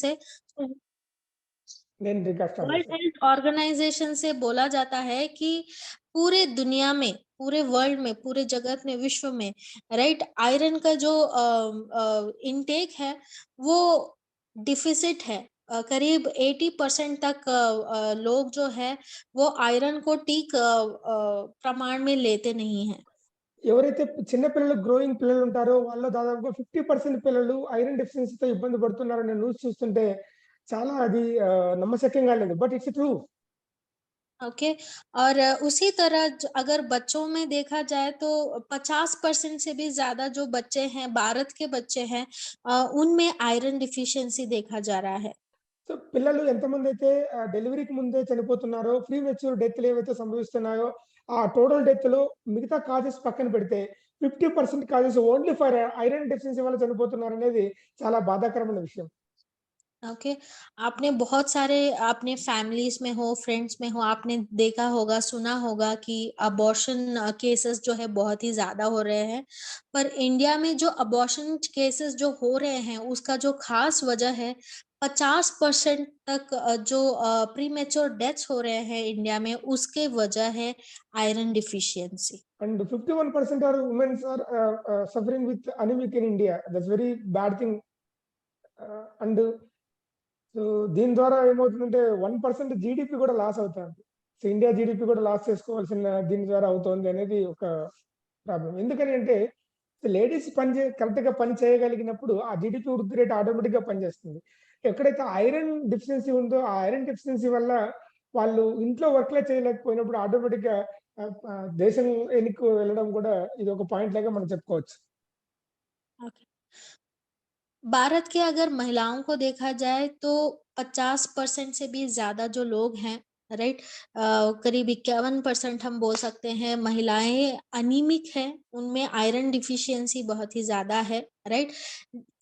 से నేను record start world చేశాను. हेल्थ ऑर्गेनाइजेशन से बोला जाता है कि पूरे दुनिया में, पूरे वर्ल्ड में, पूरे जगत में, विश्व में राइट आयरन का जो इनटेक है वो डिफिसिट है। करीब 80% तक लोग जो है वो आयरन को ठीक प्रमाण में लेते नहीं हैं। ఎవరైతే చిన్న పిల్లలు గ్రోయింగ్ పిల్లలు ఉంటారో వాళ్ళలో దాదాపుగా 50% పిల్లలు ఐరన్ డెఫిషియన్సీతో ఇబ్బంది పడుతున్నారనే న్యూస్ చూస్తుంటే చాలా అది నమ్మశక్యంగా లేదు. But it's true. ओके। और उसी तरह अगर बच्चों में देखा जाए तो 50% से भी ज्यादा जो बच्चे हैं, भारत के बच्चे हैं, उनमें आयरन डिफिशियंसी देखा जा रहा है। సో పిల్లలు ఎంతమందైతే డెలివరీకి ముందే చనిపోతున్నారో, ప్రీ మెచ్యూర్ డెత్‌లు ఏవైతే సంభవిస్తున్నాయో, ఆ టోటల్ డెత్‌లో మిగతా కాజెస్ పక్కన పెడితే 50% causes only for iron deficiency వల్ల చనిపోతున్నారనేది చాలా బాధాకరమైన విషయం. ओके। आपने बहुत सारे अपने फैमिलीज में हो, फ्रेंड्स में हो, आपने देखा होगा, सुना होगा कि अबॉर्शन केसेस जो है बहुत ही ज्यादा हो रहे हैं। पर इंडिया में जो अबॉर्शन केसेस जो हो रहे हैं उसका जो खास वजह है 50% तक जो प्रीमेच्योर डेथ्स हो रहे हैं इंडिया में, उसके वजह है iron deficiency. And 51% are women are suffering with anemic in India. That's very bad thing. And so దీని ద్వారా ఏమవుతుందంటే 1% జీడీపీ కూడా లాస్ అవుతుంది. సో ఇండియా జీడీపీ కూడా లాస్ చేసుకోవాల్సిన దీని ద్వారా అవుతోంది అనేది ఒక ప్రాబ్లమ్. ఎందుకని అంటే లేడీస్ కరెక్ట్‌గా పని చేయగలిగినప్పుడు ఆ జీడీపీ వృద్ధి రేట్ ఆటోమేటిక్‌గా పనిచేస్తుంది. ఎక్కడైతే ఐరన్ డెఫిషియన్సీ ఉందో ఆ ఐరన్ డెఫిషియన్సీ వల్ల వాళ్ళు ఇంట్లో వర్క్‌లే చేయలేకపోయినప్పుడు ఆటోమేటిక్‌గా దేశం వెనక్కి వెళ్ళడం కూడా ఇది ఒక పాయింట్ లాగా మనం చెప్పుకోవచ్చు. ओके। भारत के अगर महिलाओं को देखा जाए तो 50% से भी ज़्यादा जो लोग हैं राइट, करीब 51% हम बोल सकते हैं महिलाएं अनीमिक हैं, उनमें आयरन डिफिशियंसी बहुत ही ज़्यादा है राइट।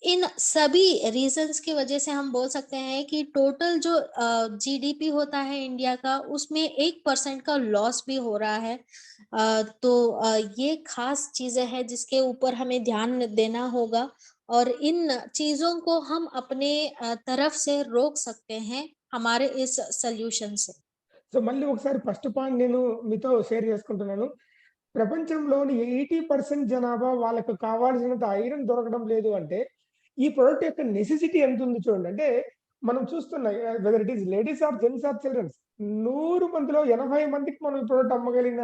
इन सभी रीजंस की वजह से हम बोल सकते हैं कि टोटल जो जीडीपी होता है इंडिया का उसमें 1% का लॉस भी हो रहा है। तो ये खास चीज़ें हैं जिसके ऊपर हमें ध्यान देना होगा और इन चीज़ों को हम अपने तरफ से रोक सकते हैं हमारे इस सॉल्यूशन से। సో మళ్ళీ ఒకసారి ఫస్ట్ పాయింట్ నేను మీతో షేర్ చేసుకుంటున్నాను. ప్రపంచంలోని 80% జనాభా వాళ్ళకి కావాల్సినంత ఐరన్ దొరకడం లేదు అంటే, ఈ ప్రొడక్ట్ యొక్క నెసెసిటీ ఎంతుంది చూడండి. అంటే మనం చూస్తున్నాం whether it is ladies or gents or childrens 100 మందిలో 80 మందికి మనం ఈ ప్రొడక్ట్ అమ్మగలిగిన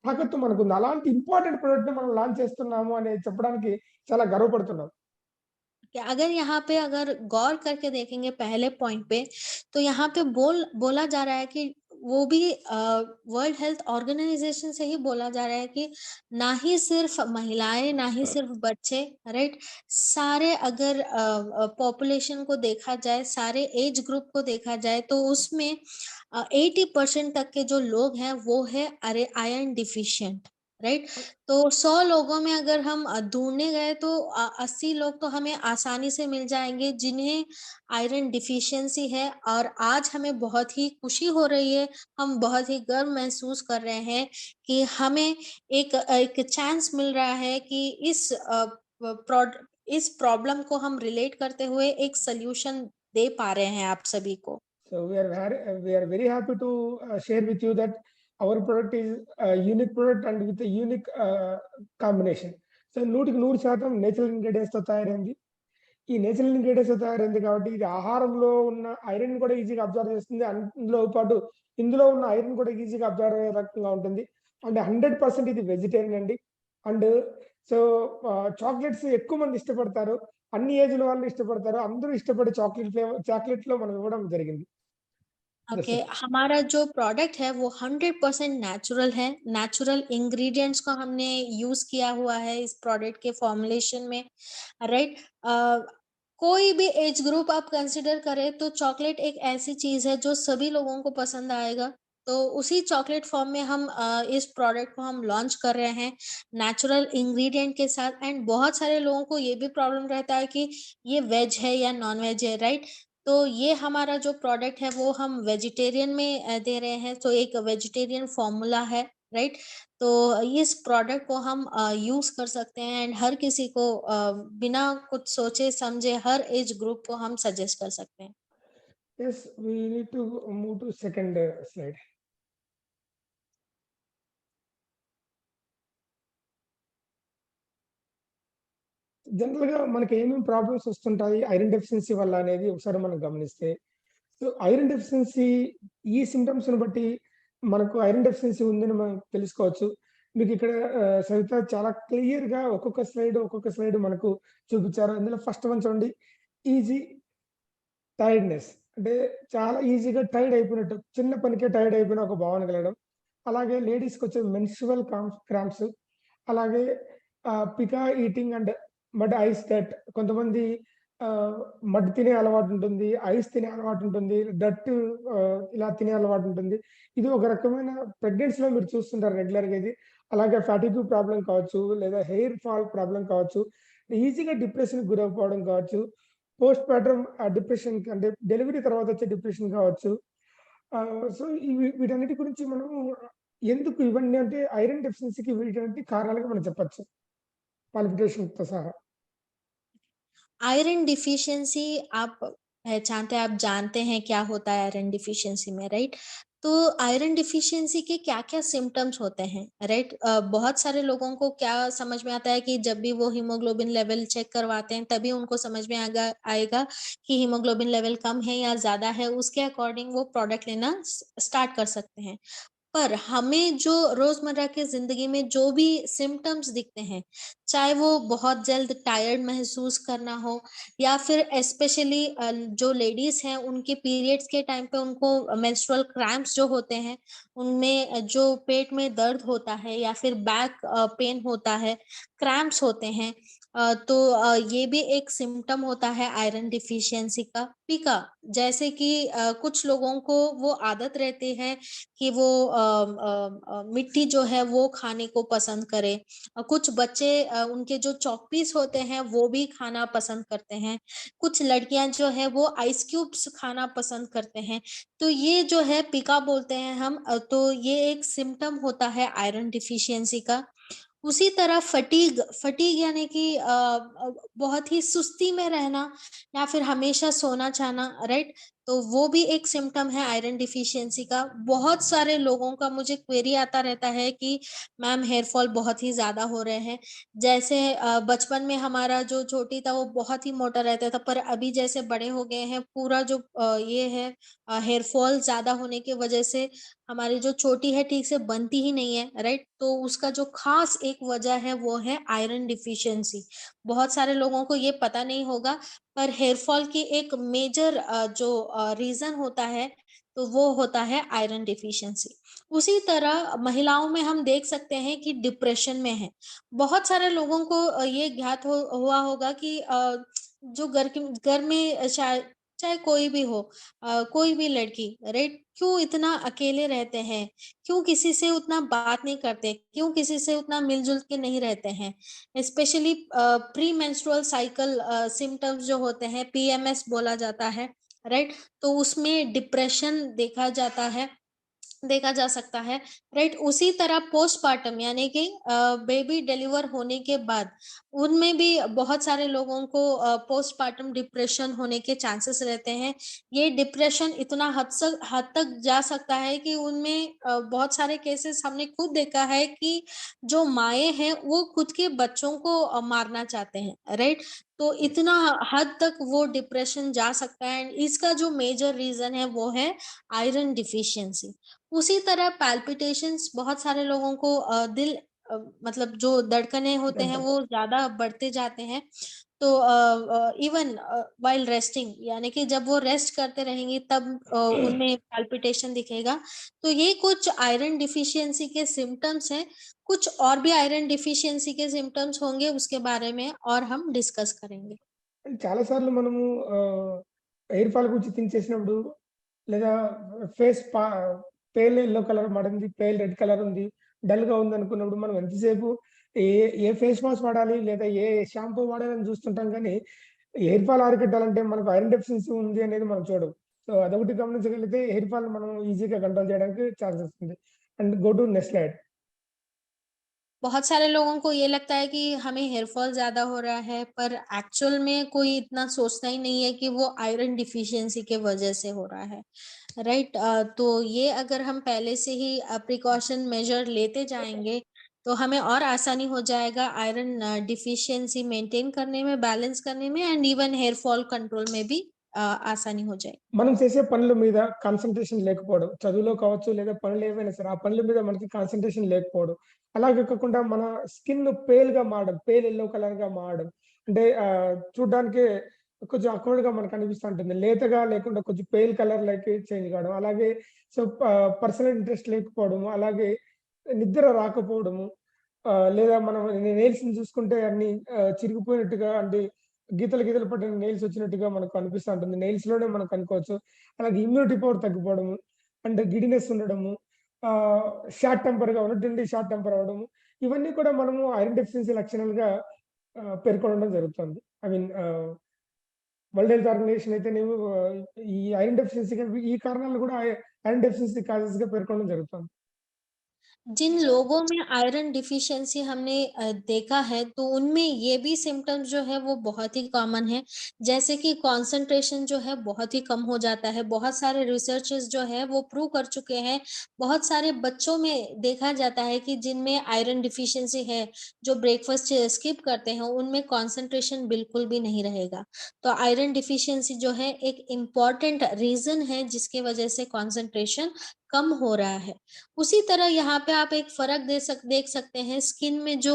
తాకత్తు మనకుంది. అలాంటి ఇంపార్టెంట్ ప్రొడక్ట్‌ని మనం లాంచ్ చేస్తున్నాము అని చెప్పడానికి చాలా గర్వపడుతున్నాం. कि अगर यहाँ पे अगर गौर करके देखेंगे पहले पॉइंट पे, तो यहाँ पे बोला जा रहा है कि वो भी वर्ल्ड हेल्थ ऑर्गेनाइजेशन से ही बोला जा रहा है कि ना ही सिर्फ महिलाएं, ना ही सिर्फ बच्चे राइट, सारे अगर पॉपुलेशन को देखा जाए, सारे एज ग्रुप को देखा जाए तो उसमें 80% तक के जो लोग हैं वो है अरे आयरन डिफिशिएंट राइट। तो 100 लोगों में अगर हम ढूँढने गए तो 80 लोग तो हमें आसानी से मिल जाएँगे जिन्हें आयरन डिफिशियंसी है। और आज हमें बहुत ही खुशी हो रही है, हम बहुत ही गर्व महसूस कर रहे हैं कि हमें एक चांस मिल रहा है कि इस प्रॉब्लम को हम रिलेट करते हुए एक सॉल्यूशन दे पा रहे हैं आप सभी को। So we are very happy to share with you that our product is a unique product and with a unique combination. So 100% natural ఇంగ్రీడియెంట్స్‌తో తయారైంది. ఈ నేచురల్ ఇంగ్రీడియెంట్స్‌తో తయారైంది కాబట్టి ఇది ఆహారంలో ఉన్న ఐరన్ కూడా ఈజీగా అబ్జార్బ్ చేస్తుంది. అందులో పాటు ఇందులో ఉన్న ఐరన్ కూడా ఈజీగా అబ్జార్బ్ అయ్యే రకంగా ఉంటుంది. అండ్ 100% ఇది వెజిటేరియన్ అండి. అండ్ సో చాక్లెట్స్ ఎక్కువ మంది ఇష్టపడతారు. అన్ని ఏజ్‌ల వాళ్ళు ఇష్టపడతారు. అందరూ ఇష్టపడే చాక్లెట్‌లో మనం ఇవ్వడం జరిగింది. ओके। हमारा जो प्रोडक्ट है वो 100% नेचुरल है। नेचुरल इंग्रेडिएंट्स को हमने यूज़ किया हुआ है इस प्रोडक्ट के फॉर्मुलेशन में राइट। कोई भी एज ग्रुप आप कंसीडर करें तो चॉकलेट एक ऐसी चीज़ है जो सभी लोगों को पसंद आएगा। तो उसी चॉकलेट फॉर्म में हम इस प्रोडक्ट को हम लॉन्च कर रहे हैं नेचुरल इंग्रेडिएंट के साथ। एंड बहुत सारे लोगों को ये भी प्रॉब्लम रहता है कि ये वेज है या नॉन वेज है राइट। तो ये हमारा जो प्रोडक्ट है वो हम वेजिटेरियन में दे रहे हैं। तो एक वेजिटेरियन फॉर्मूला है राइट? तो इस प्रोडक्ट को हम यूज़ कर सकते हैं एंड हर किसी को बिना कुछ सोचे समझे हर एज ग्रुप को हम सजेस्ट कर सकते हैं। Yes, we need to move to second slide. జనరల్‌గా మనకి ఏమేమి ప్రాబ్లమ్స్ వస్తుంటాయి ఐరన్ డెఫిషియన్సీ వల్ల అనేది ఒకసారి మనం గమనిస్తే, సో ఐరన్ డెఫిషియన్సీ ఈ సింప్టమ్స్‌ని బట్టి మనకు ఐరన్ డెఫిషియన్సీ ఉందని మనం తెలుసుకోవచ్చు. మీకిక్కడ సవిత చాలా క్లియర్‌గా ఒక్కొక్క స్లైడ్ మనకు చూపించారు. అందులో ఫస్ట్ వన్ చూడండి. Easy tiredness. అంటే చాలా ఈజీగా టైర్డ్ అయిపోయినట్టు, చిన్న పనికే టైర్డ్ అయిపోయిన ఒక భావన కలగడం. అలాగే లేడీస్‌కొచ్చే మెన్స్ట్రువల్ క్రాంప్స్. అలాగే pica eating and mud ice that కొంతమంది మడ్ తినే అలవాటుంటుంది. ఐస్ తినే అలవాటుంటుంది. ఇలా తినే అలవాటుంటుంది. ఇది ఒక రకమైన ప్రెగ్నెన్సీలో మీరు చూస్తుంటారు రెగ్యులర్‌గా ఇది. అలాగే ఫాటిగ్ ప్రాబ్లమ్ కావచ్చు, లేదా హెయిర్ ఫాల్ ప్రాబ్లమ్ కావచ్చు, ఈజీగా డిప్రెషన్‌కి గురైపోవడం కావచ్చు, పోస్ట్ పార్టమ్ డిప్రెషన్‌కి అంటే డెలివరీ తర్వాత వచ్చే డిప్రెషన్ కావచ్చు. సో, వీటన్నిటి గురించి మనం ఎందుకు ఇవన్నీ అంటే ఐరన్ డెఫిషియన్సీకి వీటన్నిటి కారణాలుగా మనం చెప్పొచ్చు. పాల్పిటేషన్‌తో సహా. आयरन डिफिशियंसी आप पहचानते हैं, आप जानते हैं क्या होता है आयरन डिफिशियंसी में, राइट? तो आयरन डिफिशियंसी के क्या-क्या सिम्पटम्स होते हैं, राइट? बहुत सारे लोगों को क्या समझ में आता है कि जब भी वो हीमोग्लोबिन लेवल चेक करवाते हैं, तभी उनको समझ में आएगा कि हीमोग्लोबिन लेवल कम है या ज़्यादा है, उसके अकॉर्डिंग वो प्रोडक्ट लेना स्टार्ट कर सकते हैं। पर हमें जो रोज़मर्रा की ज़िंदगी में जो भी सिम्पटम्स दिखते हैं, चाहे वो बहुत जल्द टायर्ड महसूस करना हो या फिर स्पेशली जो लेडीज़ हैं उनके पीरियड्स के टाइम पे उनको मेंस्ट्रुअल क्रैम्प्स जो होते हैं, उनमें जो पेट में दर्द होता है या फिर बैक पेन होता है, क्रैम्प्स होते हैं, तो ये भी एक सिम्पटम होता है आयरन डिफिशियंसी का। पिका, जैसे कि कुछ लोगों को वो आदत रहती है कि वो मिट्टी जो है वो खाने को पसंद करें। कुछ बच्चे उनके जो चॉक पीस होते हैं वो भी खाना पसंद करते हैं। कुछ लड़कियाँ जो है वो आइस क्यूब्स खाना पसंद करते हैं। तो ये जो है पिका बोलते हैं हम, तो ये एक सिम्पटम होता है आयरन डिफिशियंसी का। उसी तरह फटीग फटीग यानी कि बहुत ही सुस्ती में रहना या फिर हमेशा सोना चाहना, राइट? तो वो भी एक सिम्पटम है आयरन डिफिशियंसी का। बहुत सारे लोगों का मुझे क्वेरी आता रहता है कि मैम हेयर फॉल बहुत ही ज़्यादा हो रहे हैं। जैसे बचपन में हमारा जो चोटी था वो बहुत ही मोटा रहता था, पर अभी जैसे बड़े हो गए हैं पूरा जो ये है हेयर फॉल ज़्यादा होने की वजह से हमारी जो चोटी है ठीक से बनती ही नहीं है, राइट? तो उसका जो खास एक वजह है वो है आयरन डिफिशियंसी। बहुत सारे लोगों को ये पता नहीं होगा, पर हेयर फॉल की एक मेजर जो रीज़न होता है, तो वो होता है आयरन डिफिशियंसी। उसी तरह महिलाओं में हम देख सकते हैं कि डिप्रेशन में है। बहुत सारे लोगों को ये ज्ञात हुआ होगा कि जो घर में शायद चाहे कोई भी हो, कोई भी लड़की, राइट? क्यों इतना अकेले रहते हैं? क्यों किसी से उतना बात नहीं करते? क्यों किसी से उतना मिल-जुल के नहीं रहते हैं? Specially pre menstrual cycle symptoms जो होते हैं, पीएमएस बोला जाता है, राइट? तो उसमें डिप्रेशन देखा जा सकता है, राइट? उसी तरह पोस्टपार्टम यानी कि बेबी डिलीवर होने के बाद उनमें भी बहुत सारे लोगों को पोस्टपार्टम डिप्रेशन होने के चांसेस रहते हैं। ये डिप्रेशन इतना हद तक जा सकता है कि उनमें बहुत सारे केसेस हमने खुद देखा है कि जो माएँ हैं वो खुद के बच्चों को मारना चाहते हैं, राइट? तो इतना हद तक वो डिप्रेशन जा सकता है एंड इसका जो मेजर रीज़न है वो है आयरन डिफिशियंसी। उसी तरह पैल्पिटेशंस बहुत सारे लोगों को दिल मतलब जो धड़कनें होते हैं वो ज़्यादा बढ़ते जाते हैं। तो इवन व्हाइल रेस्टिंग यानी कि जब वो रेस्ट करते रहेंगी तब उनमें पैल्पिटेशन दिखेगा। तो ये कुछ आयरन डिफिशियंसी के सिम्पटम्स हैं। कुछ और भी आयरन डिफिशियंसी के सिम्पटम्स होंगे उसके बारे में और हम डिस्कस करेंगे। చాలా సార్లు మనము హెయిర్ ఫాల్ గురించి థింక్ చేసినప్పుడు లేదా ఫేస్ పేల్ యెల్లో కలర్ మారింది, పేల్ రెడ్ కలర్ ఉంది, డల్‌గా ఉందనుకున్నప్పుడు మనం ఎంతసేపు ఏ ఏ ఫేస్ వాష్ వాడాలి లేదా ఏ షాంపూ వాడాలని చూస్తుంటాం గానీ, హెయిర్ ఫాల్ అరికట్టాలంటే మనకు ఐరన్ డెఫిషియన్సీ ఉంది అనేది మనం చూడం. సో, అదొకటి గమనించగలిగితే హెయిర్ ఫాల్ మనం ఈజీగా కంట్రోల్ చేయడానికి ఛాన్స్ వస్తుంది. And go to next slide. बहुत सारे लोगों को ये लगता है कि हमें हेयर फॉल ज़्यादा हो रहा है, पर एक्चुअल में कोई इतना सोचता ही नहीं है कि वो आयरन डिफिशियंसी के वजह से हो रहा है, राइट? तो ये अगर हम पहले से ही प्रिकॉशन मेजर लेते जाएँगे, तो हमें और आसानी हो जाएगा आयरन डिफिशियंसी मेंटेन करने में, बैलेंस करने में and even hair fall control में भी आसानी हो जाएगी। మనం చేసే పనుల మీద కాన్సంట్రేషన్ లేకపోవడం. చదువులో కావచ్చు లేదా పనులు ఏవైనా సరే, ఆ పనుల మీద మనకి కాన్సంట్రేషన్ లేకపోవడం. అలాగే కాకుండా మన స్కిన్ పేల్‌గా మారడం. పేల్ యెల్లో కలర్‌గా మారడం. అంటే చూడ్డానికే కొంచెం ఆక్వర్డ్‌గా మనకు అనిపిస్తా ఉంటుంది. లేతగా లేకుండా కొంచెం పేల్ కలర్‌లోకి చేంజ్ కావడం. అలాగే సో, పర్సనల్ ఇంట్రెస్ట్ లేకపోవడము. అలాగే నిద్ర రాకపోవడము. లేదా మనం నెయిల్స్‌ని చూసుకుంటే అన్ని చిరిగిపోయినట్టుగా అంటే గీతలు గీతలు పడిన నెయిల్స్ వచ్చినట్టుగా మనకు అనిపిస్తా ఉంటుంది. నెయిల్స్‌లోనే మనం కనుక్కోవచ్చు. అలాగే ఇమ్యూనిటీ పవర్ తగ్గిపోవడము, అండ్ గిడినెస్ ఉండడము, షార్ట్ టెంపర్‌గా ఉన్నట్టుండి షార్ట్ టెంపర్ అవ్వడము. ఇవన్నీ కూడా మనము ఐరన్ డెఫిషియన్సీ లక్షణాలుగా పేర్కొనడం జరుగుతుంది. I mean World Health Organization అయితేనేమి ఈ ఐరన్ డెఫిషియన్సీ‌గా ఈ కారణాలు కూడా ఐరన్ డెఫిషియన్సీ కాజెస్‌గా పేర్కొనడం జరుగుతుంది. जिन लोगों में आयरन डिफिशियंसी हमने देखा है, तो उनमें ये भी सिम्पटम्स जो है वो बहुत ही कॉमन है। जैसे कि कंसंट्रेशन जो है बहुत ही कम हो जाता है। बहुत सारे रिसर्चेस जो है वो प्रूव कर चुके हैं। बहुत सारे बच्चों में देखा जाता है कि जिनमें आयरन डिफिशियंसी है, जो ब्रेकफास्ट स्किप करते हैं, उनमें कंसंट्रेशन बिल्कुल भी नहीं रहेगा। तो आयरन डिफिशियंसी जो है एक इम्पॉर्टेंट रीज़न है जिसकी वजह से कंसंट्रेशन कम हो रहा है। उसी तरह यहाँ पे आप एक फ़र्क देख सकते हैं स्किन में जो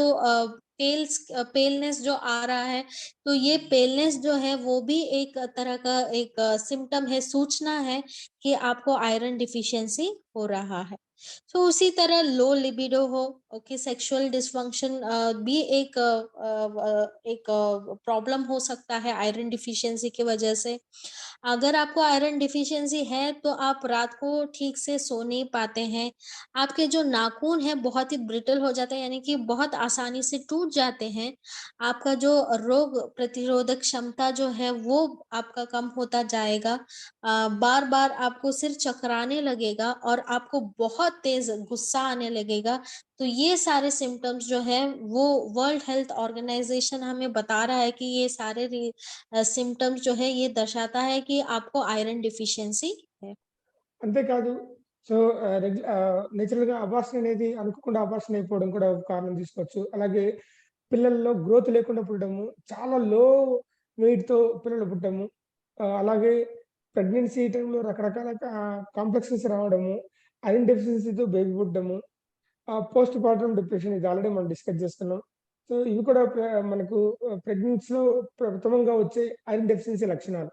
पेलनेस जो आ रहा है, तो ये पेलनेस जो है वो भी एक तरह का एक सिम्पटम है, सूचना है कि आपको आयरन डिफिशियंसी हो रहा है। तो उसी तरह लो लिबिडो हो, ओके, सेक्सुअल डिसफंक्शन भी एक प्रॉब्लम हो सकता है आयरन डिफिशियंसी की वजह से। अगर आपको आयरन डिफिशियंसी है, तो आप रात को ठीक से सो नहीं पाते हैं। आपके जो नाखून हैं बहुत ही ब्रिटल हो जाते हैं, यानी कि बहुत आसानी से टूट जाते हैं। आपका जो रोग प्रतिरोधक क्षमता जो है वो आपका कम होता जाएगा। बार-बार आपको सिर चकराने लगेगा और आपको बहुत तेज़ गुस्सा आने लगेगा। तो ये सारे सिम्पटम्स जो हैं वो वर्ल्ड हेल्थ ऑर्गनाइज़ेशन हमें बता रहा है कि ये सारे सिम्पटम्स जो है ये दर्शाता है कि आपको आयरन डिफिशियंसी है। అంతేకాదు. సో, నేచురల్‌గా అబార్షన్ అనేది అనుకోకుండా అబార్షన్ అయిపోవడం కూడా ఒక కారణం తీసుకోవచ్చు. అలాగే పిల్లల్లో గ్రోత్ లేకుండా పుట్టడము, చాలా లో వెయిట్‌తో పిల్లలు పుట్టడము, అలాగే ప్రెగ్నెన్సీ టైమ్‌లో రకరకాల కాంప్లెక్సెస్ రావడము, ఐరన్ డెఫిషియన్సీతో బేబీ పుట్టడము, పోస్ట్ పార్టమ్ డిప్రెషన్ ఇది ఆల్రెడీ మనం డిస్కస్ చేసుకున్నాం. సో, ఇవి కూడా మనకు ప్రెగ్నెన్సీలో ప్రథమంగా వచ్చే ఐరన్ డెఫిషియన్సీ లక్షణాలు.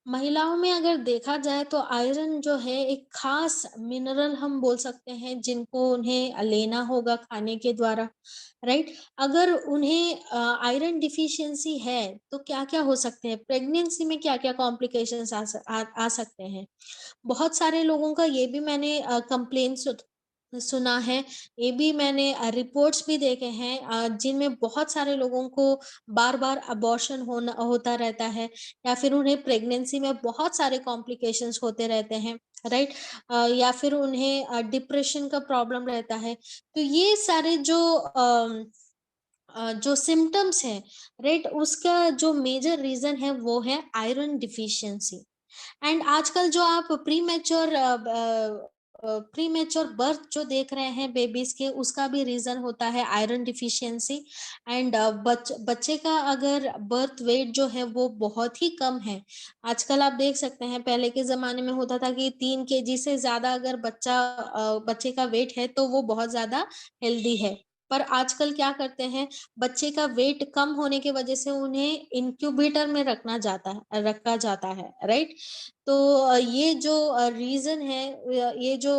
महिलाओं में अगर देखा जाए तो आयरन जो है एक खास मिनरल हम बोल सकते हैं जिनको उन्हें लेना होगा खाने के द्वारा, राइट? अगर उन्हें आयरन डिफिशियंसी है तो क्या-क्या हो सकते हैं? प्रेगनेंसी में क्या-क्या कॉम्प्लिकेशंस आ सकते हैं? बहुत सारे लोगों का ये भी मैंने कंप्लेंट सुना है, ये भी मैंने रिपोर्ट्स भी देखे हैं जिनमें बहुत सारे लोगों को बार-बार अबॉर्शन होता रहता है या फिर उन्हें प्रेगनेंसी में बहुत सारे कॉम्प्लिकेशंस होते रहते हैं, राइट? या फिर उन्हें डिप्रेशन का प्रॉब्लम रहता है। तो ये सारे जो सिम्पटम्स हैं, राइट? उसका जो मेजर रीज़न है वो है आयरन डिफिशियंसी। एंड आजकल जो आप प्रीमेच्योर बर्थ जो देख रहे हैं बेबीज़ के, उसका भी रीज़न होता है आयरन डिफिशियंसी। एंड बच्चे का अगर बर्थ वेट जो है वो बहुत ही कम है। आजकल आप देख सकते हैं पहले के ज़माने में होता था कि 3 केजी से ज़्यादा अगर बच्चे का वेट है तो वो बहुत ज़्यादा हेल्दी है। पर आजकल क्या करते हैं, बच्चे का वेट कम होने की वजह से उन्हें इंक्यूबेटर में रखा जाता है, राइट? तो ये जो रीज़न है, ये जो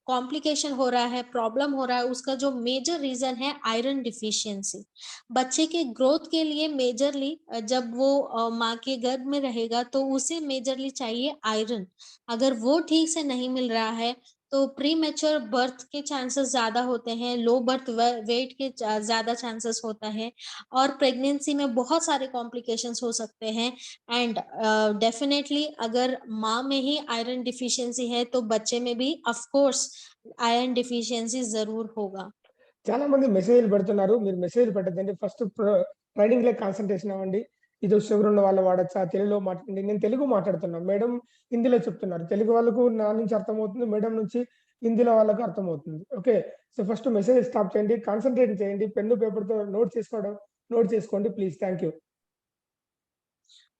कॉम्प्लिकेशन हो रहा है, प्रॉब्लम हो रहा है, उसका जो मेजर रीज़न है आयरन डिफिशियंसी। बच्चे के ग्रोथ के लिए मेजरली जब वो माँ के गर्भ में रहेगा तो उसे मेजरली चाहिए आयरन। अगर वो ठीक से नहीं मिल रहा है, तो प्रीमेच्योर बर्थ के चांसेस ज़्यादा होते हैं, लो बर्थ वेट के ज़्यादा चांसेस होता है, और प्रेगनेंसी में बहुत सारे कॉम्प्लिकेशंस हो सकते हैं। एंड डेफिनेटली अगर माँ में ही आयरन डिफिशियंसी है तो बच्चे में भी ऑफ कोर्स आयरन डिफिशियंसी ज़रूर होगा। చాలా మంది మెసేజ్‌లు పెడుతున్నారు. మీరు మెసేజ్‌లు పెట్టొద్దండి. ఫస్ట్ ట్రైనింగ్‌లో కాన్సంట్రేషన్ అవ్వండి. ఇది షుగర్ ఉన్న వాళ్ళు వాడొచ్చా? తెలుగులో మాట్లాడండి. నేను తెలుగు మాట్లాడుతున్నా. మేడం హిందీలో చెప్తున్నారు. తెలుగు వాళ్ళకు నా నుంచి అర్థమవుతుంది. మేడం నుంచి హిందీలో వాళ్ళకి అర్థమవుతుంది. Okay. So, first message stop చేయండి. కాన్సంట్రేట్ చేయండి. పెన్ను, పేపర్‌తో నోట్ చేసుకోండి ప్లీజ్. Thank you.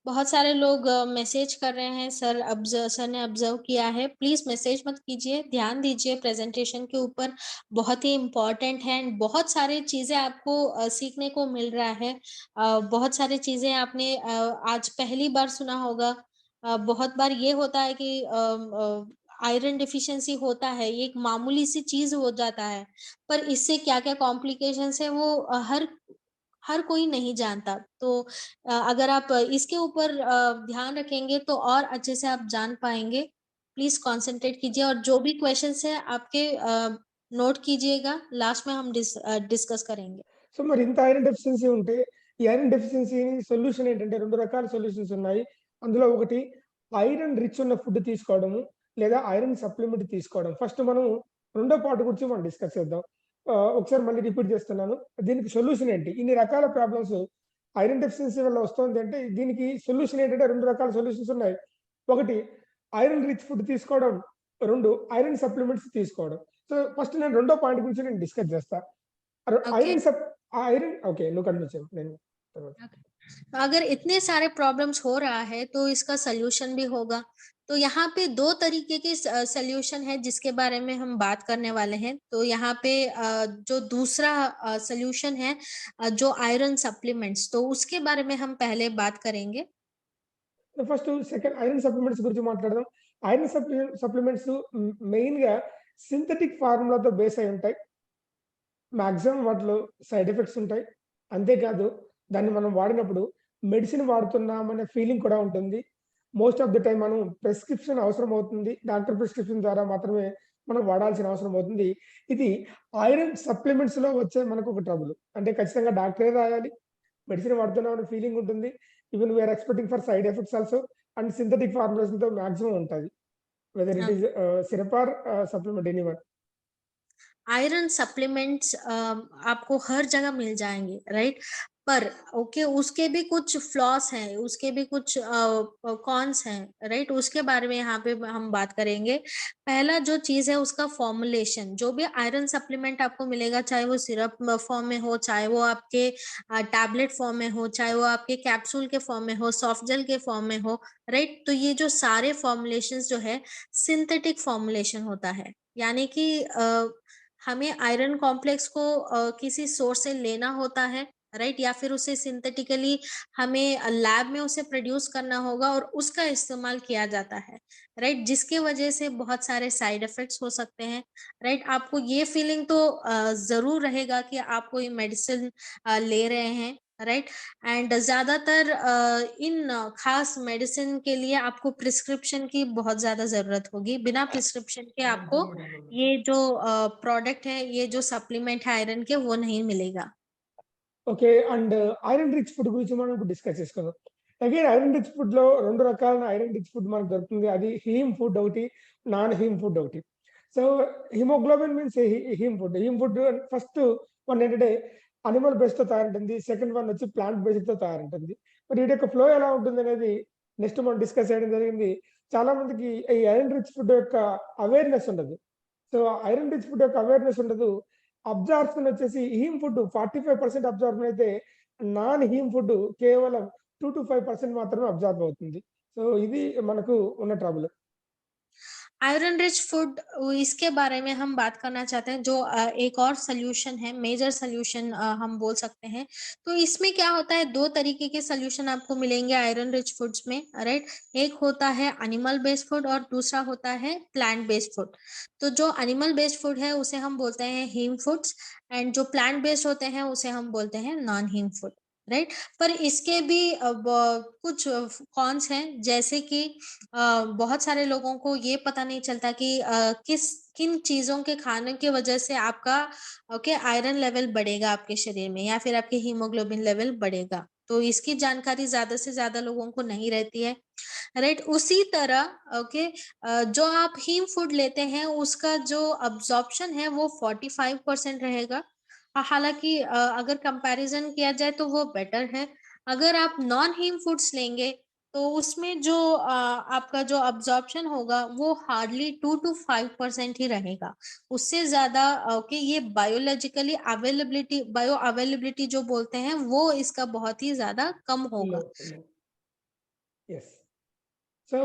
बहुत सारे लोग मैसेज कर रहे हैं, सर ने ऑब्जर्व किया है, प्लीज मैसेज मत कीजिए, ध्यान दीजिए प्रेजेंटेशन के ऊपर, बहुत ही इम्पोर्टेंट है। एंड बहुत सारी चीजें आपको सीखने को मिल रहा है। बहुत सारी चीजें आपने आज पहली बार सुना होगा। बहुत बार ये होता है कि आयरन डिफिशियंसी होता है, ये एक मामूली सी चीज हो जाता है, पर इससे क्या क्या कॉम्प्लिकेशंस है वो हर हर कोई नहीं जानता। तो अगर आप इसके ऊपर ध्यान रखेंगे तो और अच्छे से आप जान पाएँगे। प्लीज़ कॉन्संट्रेट कीजिए और जो भी क्वेश्चन्स हैं आपके नोट कीजिएगा, लास्ट में हम डिस्कस करेंगे। సో, మరి ఇంత ఐరన్ డెఫిషియన్సీ ఉంటే, ఈ ఐరన్ డెఫిషియన్సీని సొల్యూషన్ ఏంటంటే 2 రకాల సొల్యూషన్స్ ఉన్నాయి. అందులో ఒకటి ఐరన్ రిచ్ ఉన్న ఫుడ్ తీసుకోవడము, లేదా ఐరన్ సప్లిమెంట్ తీసుకోవడం. ఫస్ట్ మనం రెండో పార్ట్ గురించి మనం డిస్కస్ చేద్దాం. ఒకసారి మళ్ళీ రిపీట్ చేస్తున్నాను. దీనికి సొల్యూషన్ ఏంటి? ఇన్ని రకాల ప్రాబ్లమ్స్ ఐరన్ డెఫిషియన్సీ వల్ల వస్తోంది అంటే, దీనికి సొల్యూషన్ ఏంటంటే 2 రకాల సొల్యూషన్స్ ఉన్నాయి. ఒకటి ఐరన్ రిచ్ ఫుడ్ తీసుకోవడం, 2 ఐరన్ సప్లిమెంట్స్ తీసుకోవడం. సో, ఫస్ట్ నేను రెండో పాయింట్ గురించి నేను డిస్కస్ చేస్తా. ओके। ఐరన్ సప్ ఐరन ओके నువ్వు కంటిన్యూ చెయ్యి. నేను తర్వాత. अगर इतने सारे प्रॉब्लम्स हो रहा है तो इसका सल्यूशन भी होगा। तो यहाँ पे 2 तरीके के सल्यूशन है जिसके बारे में हम बात करने वाले हैं। तो यहाँ पे जो दूसरा सल्यूशन है जो आयरन सप्लीमेंट्स, तो उसके बारे में हम पहले बात करेंगे। ఫస్ట్ సెకండ్ ఐరన్ సప్లిమెంట్స్ గురించి మాట్లాడదాం. ఐరన్ సప్లిమెంట్స్ మెయిన్‌గా సింథటిక్ ఫార్ములాతో బేస్ అయి ఉంటాయి. మాక్సిమం వాటిలో సైడ్ ఎఫెక్ట్స్ ఉంటాయి. అంతేకాదు దాన్ని మనం వాడినప్పుడు మెడిసిన్ వాడుతున్నామనే ఫీలింగ్ కూడా ఉంటుంది. మోస్ట్ ఆఫ్ ది టైమ్ మనం ప్రిస్క్రిప్షన్ అవసరం అవుతుంది. డాక్టర్ ప్రిస్క్రిప్షన్ ద్వారా మాత్రమే మనం వాడాల్సిన అవసరం అవుతుంది. ఇది ఐరన్ సప్లిమెంట్స్‌లో వచ్చే మనకొక ట్రబుల్. అంటే ఖచ్చితంగా డాక్టరే రాయాలి. మెడిసిన్ వాడుతున్నామనే ఫీలింగ్ ఉంటుంది. Even we are expecting for side effects also and synthetic ఫార్ములేషన్‌తో మాక్సిమం ఉంటది. Whether it is syrup or supplement anyone. Iron supplements आपको हर जगह मिल जाएँगे, राइट? पर ओके, उसके भी कुछ फ्लॉस हैं, उसके भी कुछ कॉन्स हैं, राइट? उसके बारे में यहाँ पे हम बात करेंगे। पहला जो चीज़ है उसका फॉर्मुलेशन, जो भी आयरन सप्लीमेंट आपको मिलेगा, चाहे वो सिरप फॉर्म में हो, चाहे वो आपके टैबलेट फॉर्म में हो, चाहे वो आपके कैप्सूल के फॉर्म में हो, सॉफ्ट जेल के फॉर्म में हो, राइट? तो ये जो सारे फॉर्मुलेशंस जो है सिंथेटिक फॉर्मुलेशन होता है। यानी कि हमें आयरन कॉम्प्लेक्स को किसी सोर्स से लेना होता है, राइट? या फिर उसे सिंथेटिकली हमें लैब में उसे प्रोड्यूस करना होगा और उसका इस्तेमाल किया जाता है, राइट? जिसकी वजह से बहुत सारे साइड इफेक्ट्स हो सकते हैं, राइट? आपको ये फीलिंग तो ज़रूर रहेगा कि आप कोई मेडिसिन ले रहे हैं, राइट? एंड ज़्यादातर इन खास मेडिसिन के लिए आपको प्रिस्क्रिप्शन की बहुत ज़्यादा ज़रूरत होगी। बिना प्रिस्क्रिप्शन के आपको ये जो प्रोडक्ट है, ये जो सप्लीमेंट है आयरन के, वो नहीं मिलेगा। Okay. And iron rich food గురించి మనం ఇప్పుడు డిస్కస్ చేసుకుందాం. అగైన్ ఐరన్ రిచ్ ఫుడ్‌లో 2 రకాలైన ఐరన్ రిచ్ ఫుడ్ మనకు దొరుకుతుంది. అది హీమ్ ఫుడ్ ఒకటి, నాన్ హీమ్ ఫుడ్ ఒకటి. So, haemoglobin means him food. Him food first one ఏంటంటే అనిమల్ బేస్‌తో తయారుంటుంది. సెకండ్ వన్ వచ్చి ప్లాంట్ బేస్డ్‌తో తయారుంటుంది. మరి వీటి యొక్క ఫ్లో ఎలా ఉంటుందనేది నెక్స్ట్ మనం డిస్కస్ చేయడం జరిగింది. చాలా మందికి ఈ ఐరన్ రిచ్ ఫుడ్ యొక్క అవేర్‌నెస్ ఉండదు. సో, ఐరన్ రిచ్ ఫుడ్ యొక్క అవేర్‌నెస్ ఉండదు. అబ్జార్ప్షన్ వచ్చేసి హీమ్ ఫుడ్ 45% అబ్జార్బ్ అయితే నాన్ హీమ్ ఫుడ్ కేవలం 2-5% మాత్రమే అబ్జార్బ్ అవుతుంది. సో, ఇది మనకు ఉన్న ట్రబుల్. आयरन रिच फूड इसके बारे में हम बात करना चाहते हैं, जो एक और सॉल्यूशन है, मेजर सॉल्यूशन हम बोल सकते हैं। तो इसमें क्या होता है, 2 तरीके के सॉल्यूशन आपको मिलेंगे आयरन रिच फूड्स में, राइट? एक होता है एनिमल बेस्ड फूड और दूसरा होता है प्लांट बेस्ड फूड। तो जो एनिमल बेस्ड फूड है उसे हम बोलते हैं हीम फूड्स, एंड जो प्लांट बेस्ड होते हैं उसे हम बोलते हैं नॉन हीम फूड। राइट। पर इसके भी अब कुछ कॉन्स हैं, जैसे कि बहुत सारे लोगों को ये पता नहीं चलता कि किन चीजों के खाने की वजह से आपका ओके आयरन लेवल बढ़ेगा आपके शरीर में, या फिर आपके हीमोग्लोबिन लेवल बढ़ेगा। तो इसकी जानकारी ज्यादा से ज्यादा लोगों को नहीं रहती है, राइट। उसी तरह ओके जो आप हीम फूड लेते हैं उसका जो अब्जॉर्प्शन है वो 45% रहेगा। हालांकि अगर कंपैरिजन किया जाए तो वो बेटर है। अगर आप नॉन हीम फूड्स लेंगे तो उसमें जो आपका जो अब्जॉर्प्शन होगा वो हार्डली 2 to 5% ही रहेगा। उससे ज्यादा ओके ये बायोलॉजिकली अवेलेबिलिटी बायो अवेलेबिलिटी जो बोलते हैं वो इसका बहुत ही ज्यादा कम होगा। Yes. So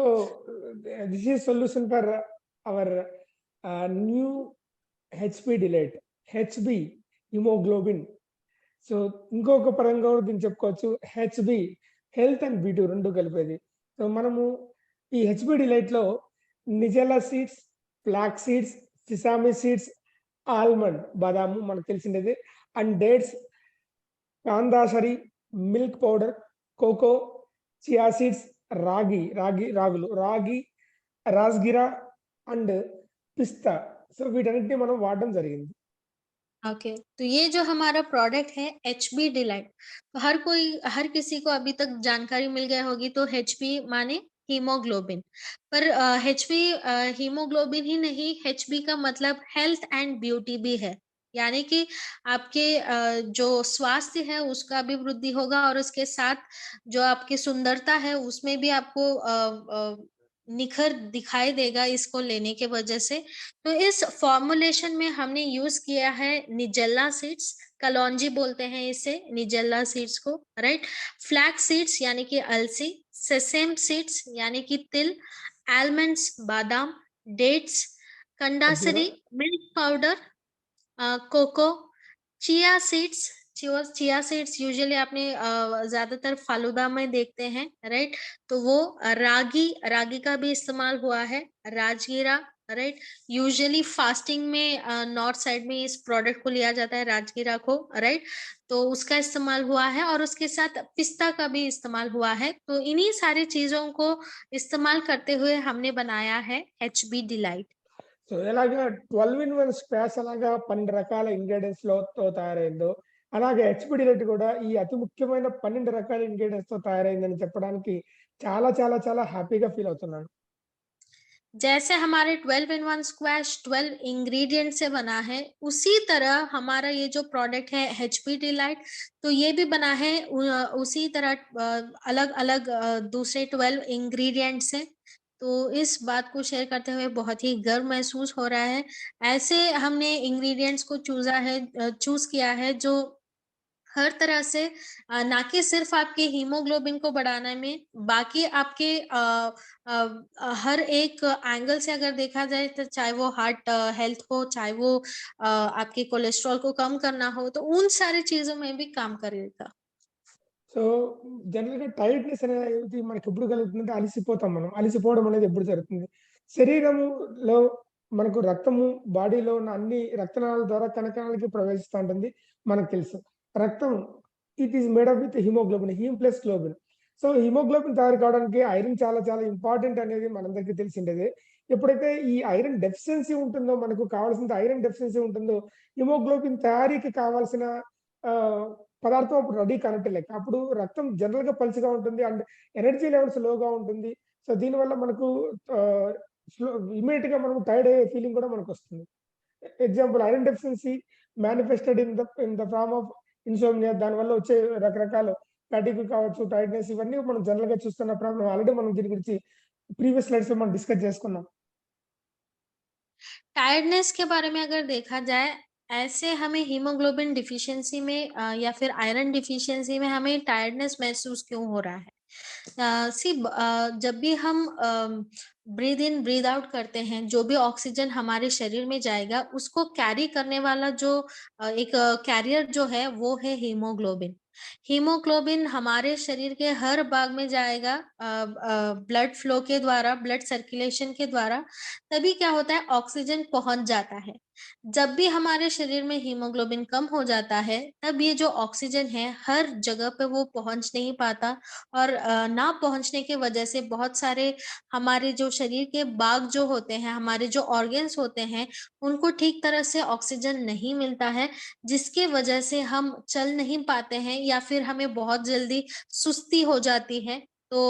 this is solution for our new HB delete, HB hemoglobin. So ఇంకొక పరంగా కూడా దీన్ని చెప్పుకోవచ్చు, హెచ్బి హెల్త్ అండ్ బ్యూటీ రెండు కలిపేది. సో మనము ఈ హెచ్బి డిలైట్లో nigella seeds, flax seeds, sesame seeds, almond బాదాము మనకు తెలిసిండేది, అండ్ డేట్స్, కాందాసరి, milk powder, cocoa, chia seeds, ragi, rajgira and pista. So వీటన్నిటిని మనం వాడడం జరిగింది. ओके तो ये जो हमारा प्रोडक्ट है HB डिलाइट, तो हर किसी को अभी तक जानकारी मिल गया होगी। तो HB माने हीमोग्लोबिन, पर HB हीमोग्लोबिन ही नहीं, HB का मतलब हेल्थ एंड ब्यूटी भी है। यानी कि आपके जो स्वास्थ्य है उसका भी वृद्धि होगा, और उसके साथ जो आपकी सुंदरता है उसमें भी आपको निखर दिखाई देगा इसको लेने के वजह से। तो इस फॉर्मुलेशन में हमने यूज किया है निजेला सीड्स, कलौंजी बोलते हैं इसे निजेला सीड्स को, राइट। फ्लैक्स सीड्स यानी कि अलसी, सेसेम सीड्स यानी कि तिल, आलमंड्स बादाम, डेट्स, खजूरा, कंडासरी, milk powder, cocoa, chia seeds. Chia seeds usually आपने ज्यादातर फालूदा में देखते हैं, राइट। तो वो रागी का भी इस्तेमाल हुआ है, राजगीरा, राइट। यूजुअली फास्टिंग में नॉर्थ साइड में इस प्रोडक्ट को लिया जाता है राजगीरा को, राइट। तो उसका इस्तेमाल हुआ है, और उसके साथ पिस्ता का भी इस्तेमाल हुआ है। तो इन्हीं सारी चीजों को इस्तेमाल करते हुए हमने बनाया है HB डिलाइट। సో ఎలాగా 12-in-1 స్క్వాష్ అలాగా 12 రకాల ఇంగ్రీడియంట్స్ తో తయారైందో, అలాగే హెచ్‌పి డిలైట్ కూడా ఈ అతి ముఖ్యమైన 12 రకాల ఇంగ్రీడియంట్స్ తో తయారైందని చెప్పడానికి చాలా చాలా చాలా హ్యాపీగా ఫీల్ అవుతున్నాను. जैसे हमारे 12-in-1 स्क्वैश 12 इंग्रेडिएंट से बना है, उसी तरह हमारा ये जो प्रोडक्ट है HB डिलाइट, तो ये भी बना है उसी तरह अलग अलग दूसरे 12 इंग्रेडिएंट से। तो इस बात को शेयर करते हुए बहुत ही गर्व महसूस हो रहा है। ऐसे हमने इंग्रेडिएंट्स को चूज किया है जो हर तरह से ना कि सिर्फ आपके हीमोग्लोबिन को बढ़ाने में, बाकी आपके हर एक एंगल से अगर देखा जाए तो चाहे वो हार्ट हेल्थ हो, चाहे वो आपके कोलेस्ट्रॉल को कम करना हो, तो उन सारी चीजों में भी काम करेगा। సో జనరల్‌గా టైర్డ్‌నెస్ అనేది మనకెప్పుడు కలుగుతుందంటే అలిసిపోతాం మనం. అలిసిపోవడం అనేది ఎప్పుడు జరుగుతుంది? శరీరములో మనకు రక్తము బాడీలో ఉన్న అన్ని రక్తనాళాల ద్వారా కణకణాలకి ప్రవేశిస్తా ఉంటుంది. మనకు తెలుసు. రక్తం it is made up with haemoglobin. Him plus globin. So haemoglobin తయారు కావడానికి ఐరన్ చాలా చాలా ఇంపార్టెంట్ అనేది మనందరికీ తెలిసిండేదే. ఎప్పుడైతే ఈ ఐరన్ డెఫిషియన్సీ ఉంటుందో, మనకు కావాల్సినంత ఐరన్ డెఫిషియన్సీ ఉంటుందో, హిమోగ్లోబిన్ తయారీకి కావాల్సిన ఆహ్, పదార్థం అప్పుడు రెడీ కానట్టే లెక్క. అప్పుడు రక్తం జనరల్‌గా పలుచగా ఉంటుంది. అండ్ ఎనర్జీ లెవెల్స్ లోగా ఉంటుంది. సో దీనివల్ల మనకు ఆహ్, ఇమ్మీడియేట్‌గా మనం టైర్డ్ అయ్యే ఫీలింగ్ కూడా మనకొస్తుంది. Example iron deficiency manifested in the form of insomnia. దానివల్ల వచ్చే రకరకాల ఫాటిగ్ కావచ్చు, టైర్డ్‌నెస్ ఇవన్నీ మనం జనరల్‌గా చూస్తున్న ప్రాబ్లమ్. ఆల్రెడీ మనం దీని గురించి ప్రీవియస్ స్లైడ్స్‌లో మనం డిస్కస్ చేసుకున్నాం. टायर्डनेस के बारे में अगर देखा जाए, ऐसे हमें हीमोग्लोबिन डिफिशियंसी में या फिर आयरन डिफिशियंसी में हमें टायर्डनेस महसूस क्यों हो रहा है? जब भी हम ब्रीद इन ब्रीद आउट करते हैं, जो भी ऑक्सीजन हमारे शरीर में जाएगा उसको कैरी करने वाला जो एक कैरियर जो है वो है हीमोग्लोबिन। हीमोग्लोबिन हमारे शरीर के हर भाग में जाएगा ब्लड फ्लो के द्वारा, ब्लड सर्कुलेशन के द्वारा। तभी क्या होता है, ऑक्सीजन पहुंच जाता है। जब भी हमारे शरीर में हीमोग्लोबिन कम हो जाता है, तब ये जो ऑक्सीजन है, हर जगह पे वो पहुँच नहीं पाता और ना पहुँचने की वजह से बहुत सारे हमारे जो शरीर के भाग जो होते हैं, हमारे जो ऑर्गन्स होते हैं, उनको ठीक तरह से ऑक्सीजन नहीं मिलता है, जिसकी वजह से हम चल नहीं पाते हैं या फिर हमें बहुत जल्दी सुस्ती हो जाती है। तो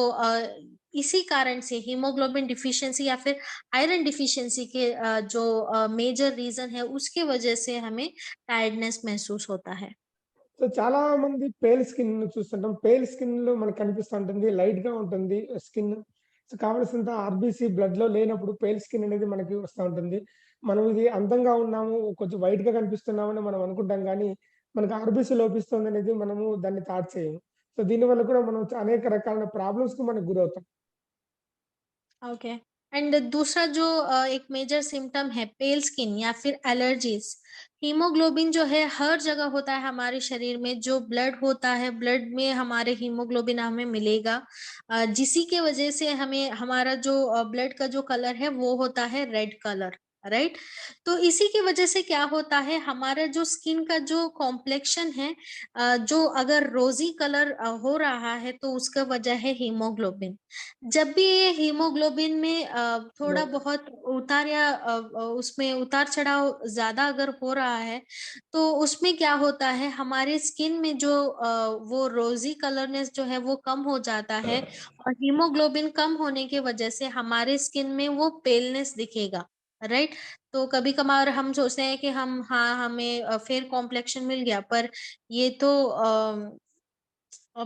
इसी कारण से हीमोग्लोबिन डिफिशियंसी या फिर आयरन डिफिशियंसी के जो मेजर रीज़न है उसकी वजह से हमें टायर्डनेस महसूस होता है। సో చాలా మంది పేల్ స్కిన్ చూస్తుంటాం. పేల్ స్కిన్‌లో మనకు కనిపిస్తా ఉంటుంది. లైట్‌గా ఉంటుంది స్కిన్. సో కావాల్సినంత ఆర్‌బీసీ బ్లడ్‌లో లేనప్పుడు పేల్ స్కిన్ అనేది మనకి వస్తా ఉంటుంది. మనం ఇది అందంగా ఉన్నాము, కొంచెం వైట్‌గా కనిపిస్తున్నామని మనం అనుకుంటాం గానీ, మనకు ఆర్‌బీసీ లోపిస్తుందనేది మనము దాన్ని థాట్ చేయము. సో దీనివల్ల కూడా మనం అనేక రకాలైన ప్రాబ్లమ్స్‌కి మనకు గురవుతాం. ओके। एंड दूसरा जो एक मेजर सिम्पटम है पेल स्किन या फिर एलर्जीज। हीमोग्लोबिन जो है हर जगह होता है हमारे शरीर में, जो ब्लड होता है ब्लड में हमारे हीमोग्लोबिन हमें मिलेगा, जिसी के वजह से हमें हमारा जो ब्लड का जो कलर है वो होता है रेड कलर, राइट। तो इसी की वजह से क्या होता है, हमारा जो स्किन का जो कॉम्प्लेक्शन है, जो अगर रोजी कलर हो रहा है तो उसका वजह है हीमोग्लोबिन। जब भी ये हीमोग्लोबिन में थोड़ा बहुत उतार या उसमें उतार-चढ़ाव ज़्यादा अगर हो रहा है, तो उसमें क्या होता है हमारे स्किन में जो वो रोज़ी कलरनेस जो है वो कम हो जाता है और हीमोग्लोबिन कम होने की वजह से हमारे स्किन में वो पेलनेस दिखेगा, राइट? तो कभी-कभार हम सोचते हैं कि हम हाँ, हमें फेयर कॉम्प्लेक्शन मिल गया, पर ये तो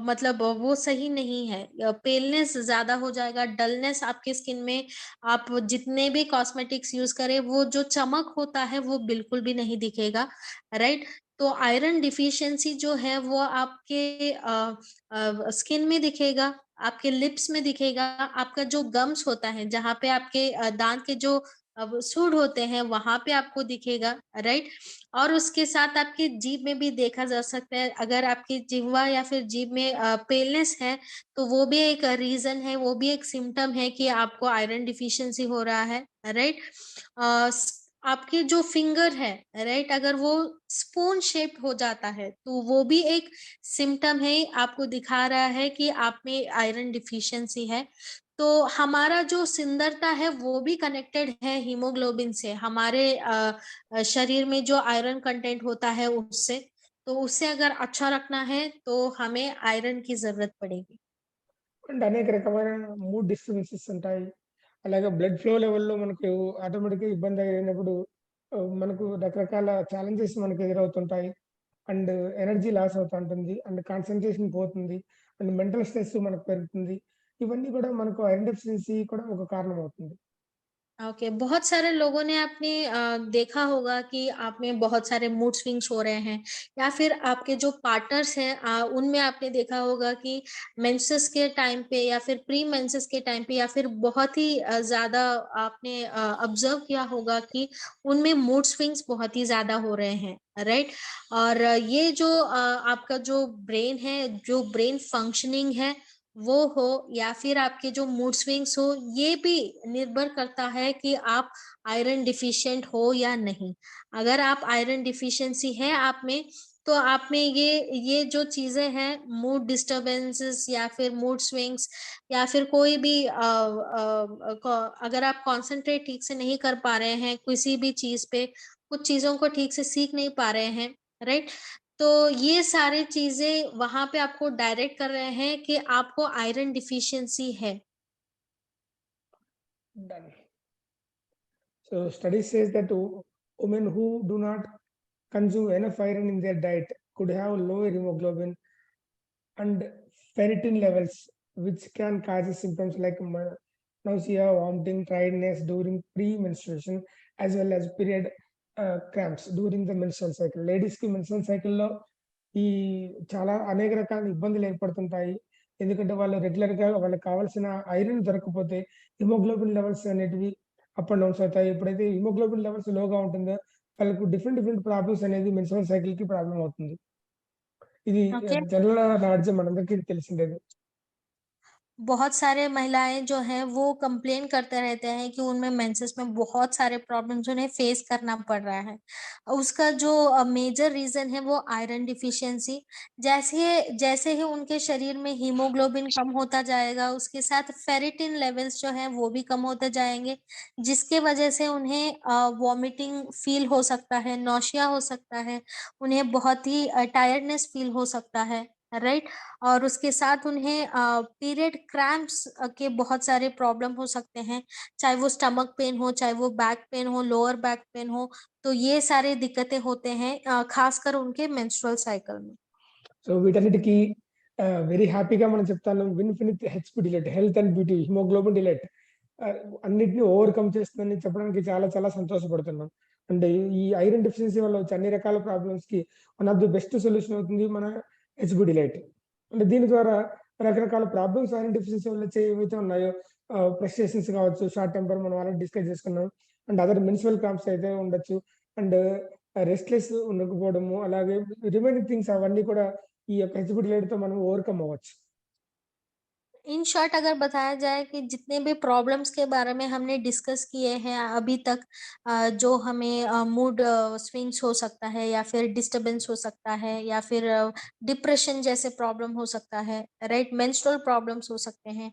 मतलब वो सही नहीं है। पेलनेस ज़्यादा हो जाएगा, डलनेस आपके स्किन में, आप जितने भी कॉस्मेटिक्स यूज़ करें, वो जो चमक होता है, वो बिल्कुल भी नहीं दिखेगा, राइट? तो आयरन डिफिशियंसी जो है, वो आपके स्किन में दिखेगा, आपके लिप्स में दिखेगा, आपका जो गम्स होता है, जहाँ पे आपके दाँत के जो सूढ़ होते हैं, वहाँ पे आपको दिखेगा, राइट? और उसके साथ आपकी जीभ में भी देखा जा सकता है, अगर आपकी जिह्वा या फिर जीभ में पेलनेस है, तो वो भी एक रीज़न है, वो भी एक सिम्पटम है कि आपको आयरन डिफिशियंसी हो रहा है, राइट? स आपके जो फिंगर है, राइट? अगर वो स्पून शेप्ड हो जाता है, तो वो भी एक सिम्पटम है, आपको दिखा रहा है कि आप में आयरन डिफिशियंसी है। तो हमारा जो सुंदरता है, वो भी कनेक्टेड है हीमोग्लोबिन से, हमारे शरीर में जो आयरन कंटेंट होता है उससे, तो उसे अगर अच्छा रखना है तो हमें आयरन की ज़रूरत पड़ेगी। అండ్ అనేక రకమైన మూడ్ డిస్టర్బెన్సెస్ ఉంటాయి. అలాగే బ్లడ్ ఫ్లో లెవెల్‌లో మనకు ఆటోమేటిక్‌గా ఇబ్బంది అయినప్పుడు మనకు రకరకాల ఛాలెంజెస్ మనకు ఎదురవుతుంటాయి. అండ్ ఎనర్జీ లాస్ అవుతా ఉంటుంది. అండ్ కాన్సంట్రేషన్ పోతుంది. అండ్ మెంటల్ స్ట్రెస్ మనకు పెరుగుతుంది. ఇవన్నీ కూడా మనకు ఐరన్ డెఫిషియన్సీ కూడా ఒక కారణం అవుతుంది. ओके, बहुत सारे लोगों ने आपने देखा होगा कि आप में बहुत सारे मूड स्विंग्स हो रहे हैं या फिर आपके जो पार्टनर्स हैं उनमें आपने देखा होगा कि मेंसेस के टाइम पे या फिर प्री मेंसेस के टाइम पे या फिर बहुत ही ज़्यादा आपने ऑब्जर्व किया होगा कि उनमें मूड स्विंग्स बहुत ही ज़्यादा हो रहे हैं, राइट? और ये जो आपका जो ब्रेन है, जो ब्रेन फंक्शनिंग है, वो हो या फिर आपके जो मूड स्विंग्स हो, ये भी निर्भर करता है कि आप आयरन डिफिशिएंट हो या नहीं। अगर आप आयरन डिफिशिएंसी है आप में, तो आप में ये जो चीज़ें हैं, मूड डिस्टर्बेंसेस या फिर मूड स्विंग्स या फिर कोई भी अगर आप कंसंट्रेट ठीक से नहीं कर पा रहे हैं किसी भी चीज़ पे, कुछ चीज़ों को ठीक से सीख नहीं पा रहे हैं, राइट? तो ये सारी चीज़ें वहाँ पे आपको डायरेक्ट कर रहे हैं कि आपको आयरन डिफिशियंसी है। Done. So studies says that women who do not consume enough iron in their diet could have lower hemoglobin and ferritin levels, which can cause symptoms like nausea, vomiting, tiredness during pre-menstruation, as well as period cramps during the menstrual cycle. Ladies కి menstrual cycle లో ఈ చాలా అనేక రకాల ఇబ్బందులు ఏర్పడుతుంటాయి. ఎందుకంటే వాళ్ళు రెగ్యులర్‌గా వాళ్ళకి కావాల్సిన ఐరన్ దొరకకపోతే హిమోగ్లోబిన్ లెవెల్స్ అనేటివి అప్ అండ్ డౌన్స్ అవుతాయి. ఎప్పుడైతే హిమోగ్లోబిన్ లెవెల్స్ లోగా ఉంటుందో వాళ్ళకు డిఫరెంట్ డిఫరెంట్ ప్రాబ్లమ్స్ అనేది మెన్స్ట్రువల్ సైకిల్‌కి ప్రాబ్లమ్ అవుతుంది. ఇది ओके। జనరల్ నాలెడ్జ్ మనందరికీ తెలిసిందేది. बहुत सारे महिलाएं जो हैं वो कंप्लेन करते रहते हैं कि उनमें मेंसेस में बहुत सारे प्रॉब्लम्स उन्हें फेस करना पड़ रहा है। उसका जो मेजर रीजन है वो आयरन डिफिशियंसी। जैसे जैसे ही उनके शरीर में हीमोग्लोबिन कम होता जाएगा, उसके साथ फेरिटिन लेवल्स जो हैं वो भी कम होते जाएंगे, जिसके वजह से उन्हें वॉमिटिंग फील हो सकता है, नौशिया हो सकता है, उन्हें बहुत ही टायर्डनेस फील हो सकता है, राइट। और उसके साथ उन्हें पीरियड क्रैम्प्स के बहुत सारे प्रॉब्लम हो सकते हैं, चाहे वो स्टमक पेन हो, चाहे वो बैक पेन हो, लोअर बैक पेन हो। तो ये सारे दिक्कतें होते हैं खासकर उनके मेंस्ट्रुअल साइकिल में। సో వీటన్నిటికి వెరీ హ్యాపీగా మనం చెప్తాను విన్ఫినిట్ HP delight health and beauty haemoglobin delight అన్నిటిని ఓవర్కమ్ చేస్తుందని చెప్పడానికి చాలా చాలా సంతోషపడుతున్నాం. అంటే ఈ ఐరన్ డెఫిషియన్సీ వల్ల వచ్చే అన్ని రకాల ప్రాబ్లమ్స్ కి one of the best solution అవుతుంది మన హెచ్బి డిలైట్. అంటే దీని ద్వారా రకరకాల ప్రాబ్లమ్స్ ఐరన్ డెఫిషియన్సీ వల్ల వచ్చే ఏవైతే ఉన్నాయో ఫ్రస్ట్రేషన్స్ కావచ్చు, షార్ట్ టెంపర్ మనం ఆల్రెడీ డిస్కస్ చేసుకున్నాం. అండ్ అదర్ మెన్స్ట్రువల్ క్రాంప్స్ అయితే ఉండొచ్చు. అండ్ రెస్ట్లెస్ ఉండకపోవడము, అలాగే రిమైనింగ్ థింగ్స్ అవన్నీ కూడా ఈ యొక్క హెచ్బి డిలైట్‌తో మనం ఓవర్‌కమ్ అవ్వచ్చు. इन शॉर्ट अगर बताया जाए कि जितने भी प्रॉब्लम्स के बारे में हमने डिस्कस किए हैं अभी तक, जो हमें मूड स्विंग्स हो सकता है, या फिर डिस्टरबेंस हो सकता है, या फिर डिप्रेशन जैसे प्रॉब्लम हो सकता है, राइट, मेंस्ट्रुअल प्रॉब्लम्स हो सकते हैं,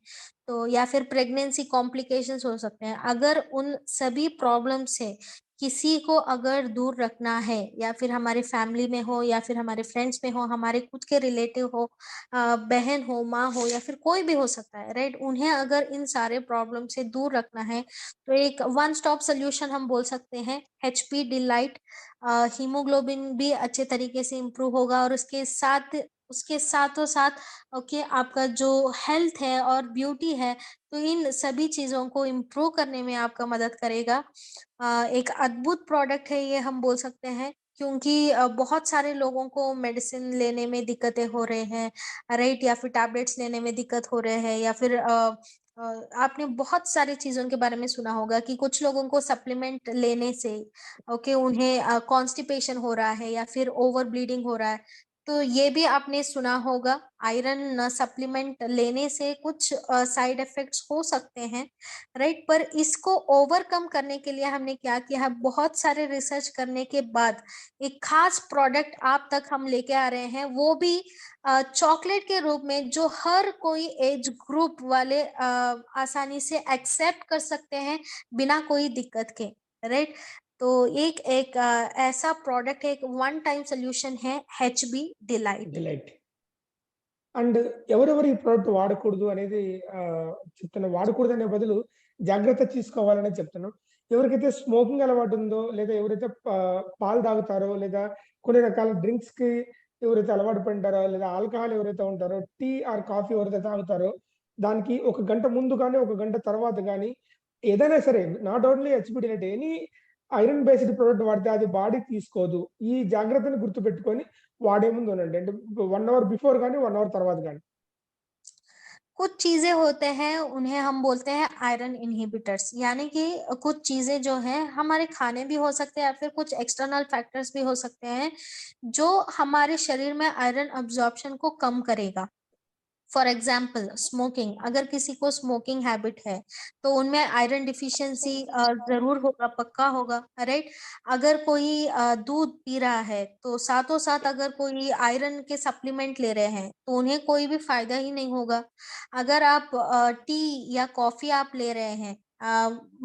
तो या फिर प्रेगनेंसी कॉम्प्लिकेशंस हो सकते हैं। अगर उन सभी प्रॉब्लम से किसी को अगर दूर रखना है, या फिर हमारे फैमिली में हो, या फिर हमारे फ्रेंड्स में हो, हमारे खुद के रिलेटिव हो, बहन हो, माँ हो, या फिर कोई भी हो सकता है, राइट, उन्हें अगर इन सारे प्रॉब्लम से दूर रखना है, तो एक वन स्टॉप सोल्यूशन हम बोल सकते हैं एचपी डिलाइट। हीमोग्लोबिन भी अच्छे तरीके से इम्प्रूव होगा, और उसके साथों साथ ओके आपका जो हेल्थ है और ब्यूटी है, तो इन सभी चीजों को इम्प्रूव करने में आपका मदद करेगा। एक अद्भुत प्रोडक्ट है ये, हम बोल सकते हैं, क्योंकि बहुत सारे लोगों को मेडिसिन लेने में दिक्कतें हो रहे हैं, राइट, या फिर टैबलेट्स लेने में दिक्कत हो रहे हैं, या फिर आपने बहुत सारी चीजों के बारे में सुना होगा कि कुछ लोगों को सप्लीमेंट लेने से ओके उन्हें कॉन्स्टिपेशन हो रहा है, या फिर ओवर ब्लीडिंग हो रहा है। तो ये भी आपने सुना होगा, आयरन सप्लीमेंट लेने से कुछ साइड इफेक्ट्स हो सकते हैं, राइट। पर इसको ओवरकम करने के लिए हमने क्या किया है, बहुत सारे रिसर्च करने के बाद एक खास प्रोडक्ट आप तक हम लेके आ रहे हैं, वो भी चॉकलेट के रूप में, जो हर कोई एज ग्रुप वाले आसानी से एक्सेप्ट कर सकते हैं बिना कोई दिक्कत के, राइट। तो एक एक ऐसा प्रोडक्ट है, एक वन टाइम सोल्यूशन है HB डिलाइट। డిలైట్. అండ్ ఎవరెవరు ఈ ప్రోడక్ట్ వాడకూడదు అనేది చెప్తున్నాం. వాడకూడదనే బదులు జాగ్రత్త తీసుకోవాలనే చెప్తున్నాం. ఎవరికైతే స్మోకింగ్ అలవాటు ఉందో, లేదా ఎవరైతే పాలు తాగుతారో, లేదా కొన్ని రకాల డ్రింక్స్‌కి ఎవరైతే అలవాటు పడింటారో, లేదా ఆల్కహాల్ ఎవరైతే ఉంటారో, టీ ఆర్ కాఫీ ఎవరైతే తాగుతారో, దానికి ఒక గంట ముందు గాని, ఒక గంట తర్వాత గాని ఏదైనా సరే, not only HB diet, any iron based product వాడితే అది బాడీ తీసుకోదు. ఈ జాగ్రత్తని గుర్తుపెట్టుకొని వాడే ముందు ఉండండి. అంటే 1 అవర్ బిఫోర్ గాని, 1 అవర్ తర్వాత గాని. कुछ चीजें होते हैं उन्हें हम बोलते हैं आयरन इनहिबिटर्स, यानी कि कुछ चीजें जो हैं हमारे खाने भी हो सकते हैं, या फिर कुछ एक्सटर्नल फैक्टर्स भी हो सकते हैं जो हमारे शरीर में आयरन अब्जॉर्प्शन को कम करेगा। फॉर एग्जाम्पल स्मोकिंग, अगर किसी को स्मोकिंग हैबिट है तो उनमें आयरन डिफिशियंसी जरूर होगा, पक्का होगा, राइट। अगर कोई दूध पी रहा है तो साथों साथ अगर कोई आयरन के सप्लीमेंट ले रहे हैं तो उन्हें कोई भी फायदा ही नहीं होगा। अगर आप टी या कॉफी आप ले रहे हैं,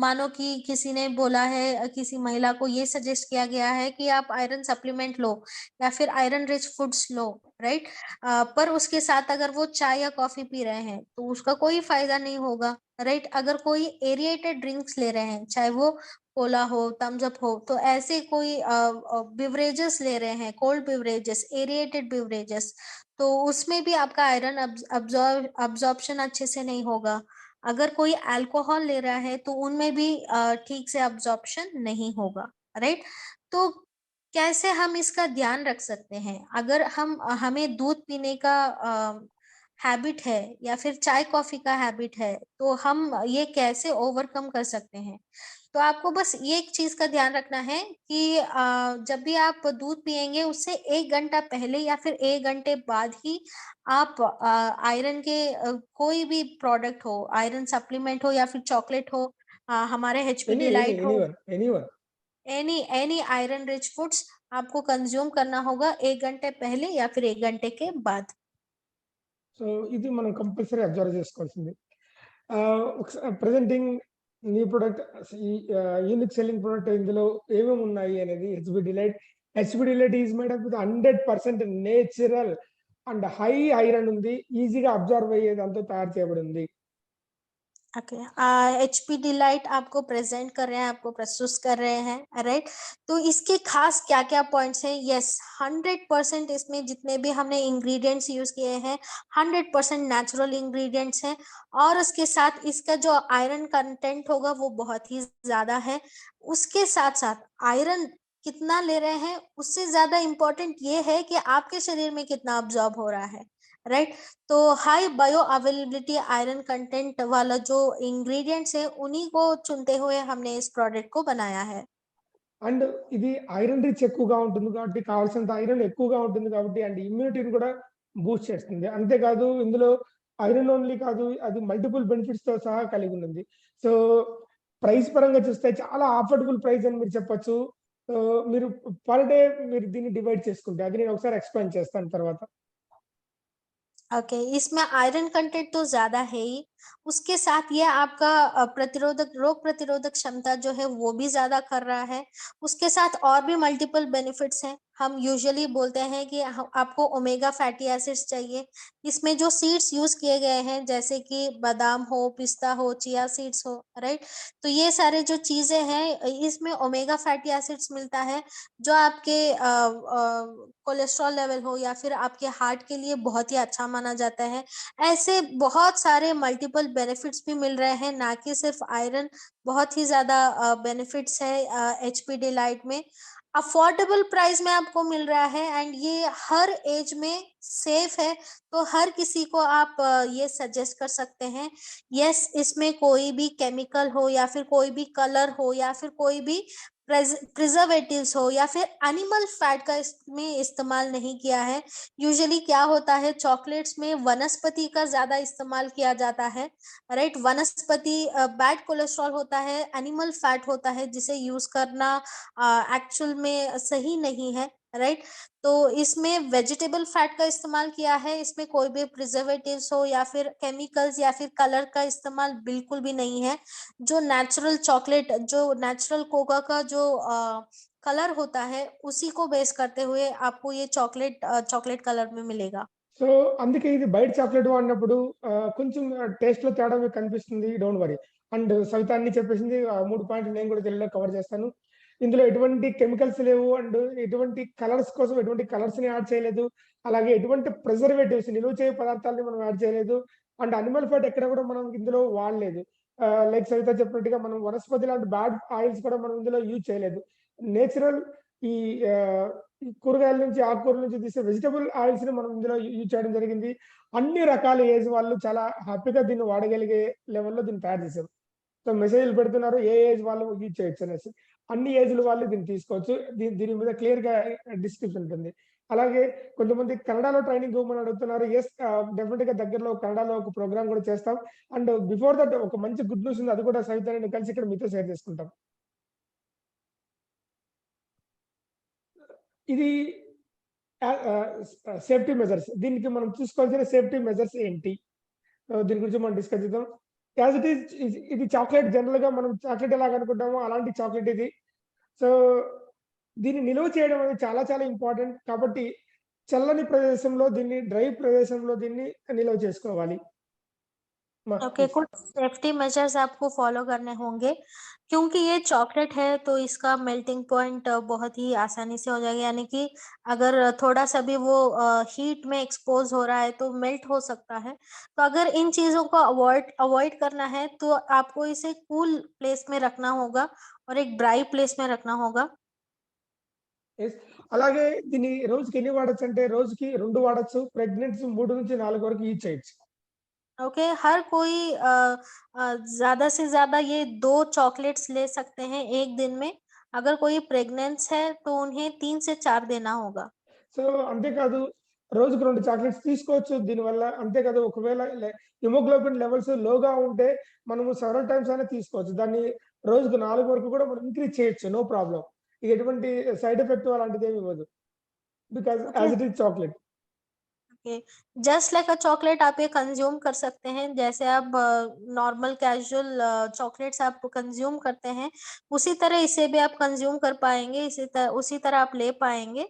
मानो कि किसी ने बोला है, किसी महिला को ये सजेस्ट किया गया है कि आप आयरन सप्लीमेंट लो, या फिर आयरन रिच फूड्स लो, राइट। पर उसके साथ अगर वो चाय या कॉफी पी रहे हैं तो उसका कोई फायदा नहीं होगा, राइट। अगर कोई एरिएटेड ड्रिंक्स ले रहे हैं, चाहे वो कोला हो, थम्स अप हो, तो ऐसे कोई बिवरेजेस ले रहे हैं, कोल्ड बिवरेजेस, एरिएटेड बिवरेजेस, तो उसमें भी आपका आयरन अब्जॉर्प्शन अच्छे से नहीं होगा। अगर कोई अल्कोहल ले रहा है तो उनमें भी ठीक से अब्जॉर्प्शन नहीं होगा, राइट। तो कैसे हम इसका ध्यान रख सकते हैं? अगर हमें दूध पीने का हैबिट है या फिर चाय कॉफी का हैबिट है, तो हम ये कैसे ओवरकम कर सकते हैं? तो आपको बस ये एक चीज का ध्यान रखना है कि जब भी आप दूध पिएंगे उससे 1 घंटा पहले या फिर 1 घंटे बाद ही आप आयरन के कोई भी प्रोडक्ट हो, आयरन सप्लीमेंट हो या फिर चॉकलेट हो, हमारे एचपी डिलाइट हो, anyone any iron rich foods आपको कंज्यूम करना होगा 1 घंटे पहले या फिर 1 घंटे के बाद। సో ఇది మనం కంపల్సరీ అబ్జర్వ్ చేసుకోవాల్సింది. ప్రెజెంటింగ్ న్యూ ప్రొడక్ట్ ఈ యూనిక్ సెల్లింగ్ ప్రొడక్ట్ ఇందులో ఏమేమి ఉన్నాయి అనేది HB delight. HB delight is made up with 100% natural and high iron ఉంది. ఈజీగా అబ్జర్వ్ అయ్యే దాంతో తయారు చేయబడి ఉంది. ओके, एचपी डिलाइट आपको प्रेजेंट कर रहे हैं, आपको प्रस्तुत कर रहे हैं, राइट। तो इसके खास क्या क्या पॉइंट्स हैं? यस, 100% इसमें जितने भी हमने इंग्रेडिएंट्स यूज किए हैं 100% नेचुरल इंग्रेडिएंट्स हैं, और उसके साथ इसका जो आयरन कंटेंट होगा वो बहुत ही ज्यादा है। उसके साथ साथ आयरन कितना ले रहे हैं उससे ज्यादा इंपॉर्टेंट ये है कि आपके शरीर में कितना अब्जॉर्ब हो रहा है, राइट। तो high bio availability iron content वाला जो इंग्रेडिएंट्स है उन्हीं को चुनते हुए हमने इस प्रोडक्ट को बनाया है। అండ్ ఇది ఐరన్ రిచ్ ఎక్కువగా ఉంటుంది కాబట్టి కావాల్సినంత ఐరన్ ఎక్కువగా ఉంటుంది కాబట్టి అండ్ ఇమ్యూనిటీని కూడా బూస్ట్ చేస్తుంది. అంతేకాదు ఇందులో ఐరన్ ఓన్లీ కాదు, అది మల్టిపుల్ బెనిఫిట్స్ తో సహా కలిగి ఉంది. సో ప్రైస్ పరంగా చూస్తే చాలా అఫోర్డబుల్ ప్రైస్ అని మీరు చెప్పొచ్చు. మీరు పర్ డే మీరు దీన్ని డివైడ్ చేసుకుంటే అది నేను ఒకసారి ఎక్స్‌ప్లెయిన్ చేస్తాను తర్వాత. ओके, इसमें आयरन कंटेंट तो ज्यादा है ही, उसके साथ ये आपका रोग प्रतिरोधक क्षमता जो है वो भी ज्यादा कर रहा है। उसके साथ और भी मल्टीपल बेनिफिट्स हैं। हम यूजुअली बोलते हैं कि आपको ओमेगा फैटी एसिड्स चाहिए। इसमें जो सीड्स यूज किए गए हैं जैसे कि बादाम हो, पिस्ता हो, चिया सीड्स हो, राइट। तो ये सारे जो चीजें हैं इसमें ओमेगा फैटी एसिड्स मिलता है, जो आपके कोलेस्ट्रॉल लेवल हो या फिर आपके हार्ट के लिए बहुत ही अच्छा माना जाता है। ऐसे बहुत सारे मल्टीपल बेनिफिट्स भी मिल रहे हैं, ना कि सिर्फ आयरन। बहुत ही ज्यादा बेनिफिट्स है एचपी डिलाइट में। अफोर्डेबल प्राइस में आपको मिल रहा है एंड ये हर एज में सेफ है, तो हर किसी को आप ये सजेस्ट कर सकते हैं। यस, इसमें कोई भी केमिकल हो या फिर कोई भी कलर हो या फिर कोई भी प्रिजर्वेटिव्स हो या फिर एनिमल फैट का इसमें इस्तेमाल नहीं किया है। यूजुअली क्या होता है, चॉकलेट्स में वनस्पति का ज्यादा इस्तेमाल किया जाता है, राइट। वनस्पति बैड कोलेस्ट्रॉल होता है, एनिमल फैट होता है, जिसे यूज करना एक्चुअल में सही नहीं है, राइट। तो इसमें वेजिटेबल फैट का इस्तेमाल किया है, इसमें कोई भी प्रिजर्वेटिव्स हो या फिर केमिकल्स या फिर कलर का इस्तेमाल बिल्कुल भी नहीं है। जो नेचुरल चॉकलेट, जो नेचुरल कोका का जो कलर होता है उसी को बेस करते हुए आपको ये चॉकलेट कलर में मिलेगा। సో అందుకే ఇది బయట చాక్లెట్ వాడినప్పుడు కొంచెం టేస్ట్‌లో తేడా మీకు కనిపిస్తుంది. Don't worry. అండ్ సవిత అన్ని చెప్పేసింది. 3 పాయింట్లు నేను కూడా తెలుగులో కవర్ చేస్తాను. ఇందులో ఎటువంటి కెమికల్స్ లేవు. అండ్ ఎటువంటి కలర్స్ కోసం ఎటువంటి కలర్స్‌ని యాడ్ చేయలేదు. అలాగే ఎటువంటి ప్రిజర్వేటివ్స్ నిలువ చేయు పదార్థాలని మనం యాడ్ చేయలేదు. అండ్ అనిమల్ ఫ్యాట్ ఎక్కడ కూడా మనం ఇందులో వాడలేదు. లైక్ సవిత చెప్పినట్టుగా మనం వనస్పతి లాంటి బ్యాడ్ ఆయిల్స్ కూడా మనం ఇందులో యూజ్ చేయలేదు. నేచురల్ ఈ ఈ కూరగాయల నుంచి, ఆకుకూరల నుంచి తీసే వెజిటబుల్ ఆయిల్స్‌ని మనం ఇందులో యూజ్ చేయడం జరిగింది. అన్ని రకాల ఏజ్ వాళ్ళు చాలా హ్యాపీగా దీన్ని వాడగలిగే లెవెల్‌లో దీన్ని తయారు చేశారు. సో మెసేజ్‌లు పెడుతున్నారు ఏ ఏజ్ వాళ్ళు యూజ్ చేయొచ్చనేసి. అన్ని ఏజ్‌ల వాళ్ళు దీన్ని తీసుకోవచ్చు. దీని మీద క్లియర్‌గా డిస్క్రిప్షన్ ఉంటుంది. అలాగే కొంతమంది కన్నడలో ట్రైనింగ్ ఇవ్వమని అడుగుతున్నారు. యెస్, డెఫినిట్‌గా దగ్గరలో కన్నడలో ఒక ప్రోగ్రామ్ కూడా చేస్తాం. అండ్ బిఫోర్ దట్ ఒక మంచి గుడ్ న్యూస్ ఉంది. అది కూడా సవిత నేను కలిసి ఇక్కడ మీతో షేర్ చేసుకుంటాం. ఇది సేఫ్టీ మెజర్స్. దీనికి మనం చూసుకోవాల్సిన సేఫ్టీ మెజర్స్ ఏంటి? దీని గురించి మనం డిస్కస్ చేద్దాం. యాస్ ఇట్ ఈజ్ ఇది చాక్లేట్ జనరల్‌గా మనం చాక్లేట్ ఎలాగ అనుకుంటామో అలాంటి చాక్లేట్ ఇది. సో దీన్ని నిల్వ చేయడం అనేది చాలా చాలా ఇంపార్టెంట్. కాబట్టి చల్లని ప్రదేశంలో దీన్ని, డ్రై ప్రదేశంలో దీన్ని నిల్వ చేసుకోవాలి. ओके, कुछ सेफ्टी मेजर्स आपको फॉलो करने होंगे, क्योंकि ये चॉकलेट है तो इसका मेल्टिंग पॉइंट बहुत ही आसानी से हो जाएगा। यानी कि अगर थोड़ा सा भी वो हीट में एक्सपोज हो रहा है तो मेल्ट हो सकता है। तो अगर इन चीजों को अवॉइड अवॉइड करना है तो आपको इसे कूल प्लेस में रखना होगा और एक ड्राई प्लेस में रखना होगा। యెస్. అలాగే దీన్ని రోజుకి ఎన్ని వాడొచ్చంటే రోజుకి 2 వాడొచ్చు. ప్రెగ్నెంట్స్ 3-4 వరకు యూజ్ చేయొచ్చు. ओके, हर कोई ज़्यादा से ज़्यादा ये 2 चॉकलेट्स ले सकते हैं 1 दिन में। अगर कोई प्रेग्नेंस है तो उन्हें 3 से 4 देना होगा। సో, అంతేకాదు రోజుకి 2 చాక్లెట్స్ తీసుకోవచ్చు దీనివల్ల. అంతేకాదు ఒకవేళ హిమోగ్లోబిన్ లెవెల్స్ లోగా ఉంటే మనము సెవెరల్ టైమ్స్ అయినా తీసుకోవచ్చు. దాన్ని రోజుకు 4 వరకు కూడా మనం ఇంక్రీజ్ చేయొచ్చు. No problem. ఇది ఎటువంటి సైడ్ ఎఫెక్ట్ అలాంటిదేమి ఇవ్వదు. Because okay, as it is chocolate. Okay. Just like a chocolate आप ये कंज़्यूम कर सकते हैं, जैसे आप नॉर्मल कैज़ुअल चॉकलेट्स आप कंज़्यूम करते हैं, उसी तरह इसे भी आप कंज़्यूम कर पाएँगे, उसी तरह आप ले पाएँगे।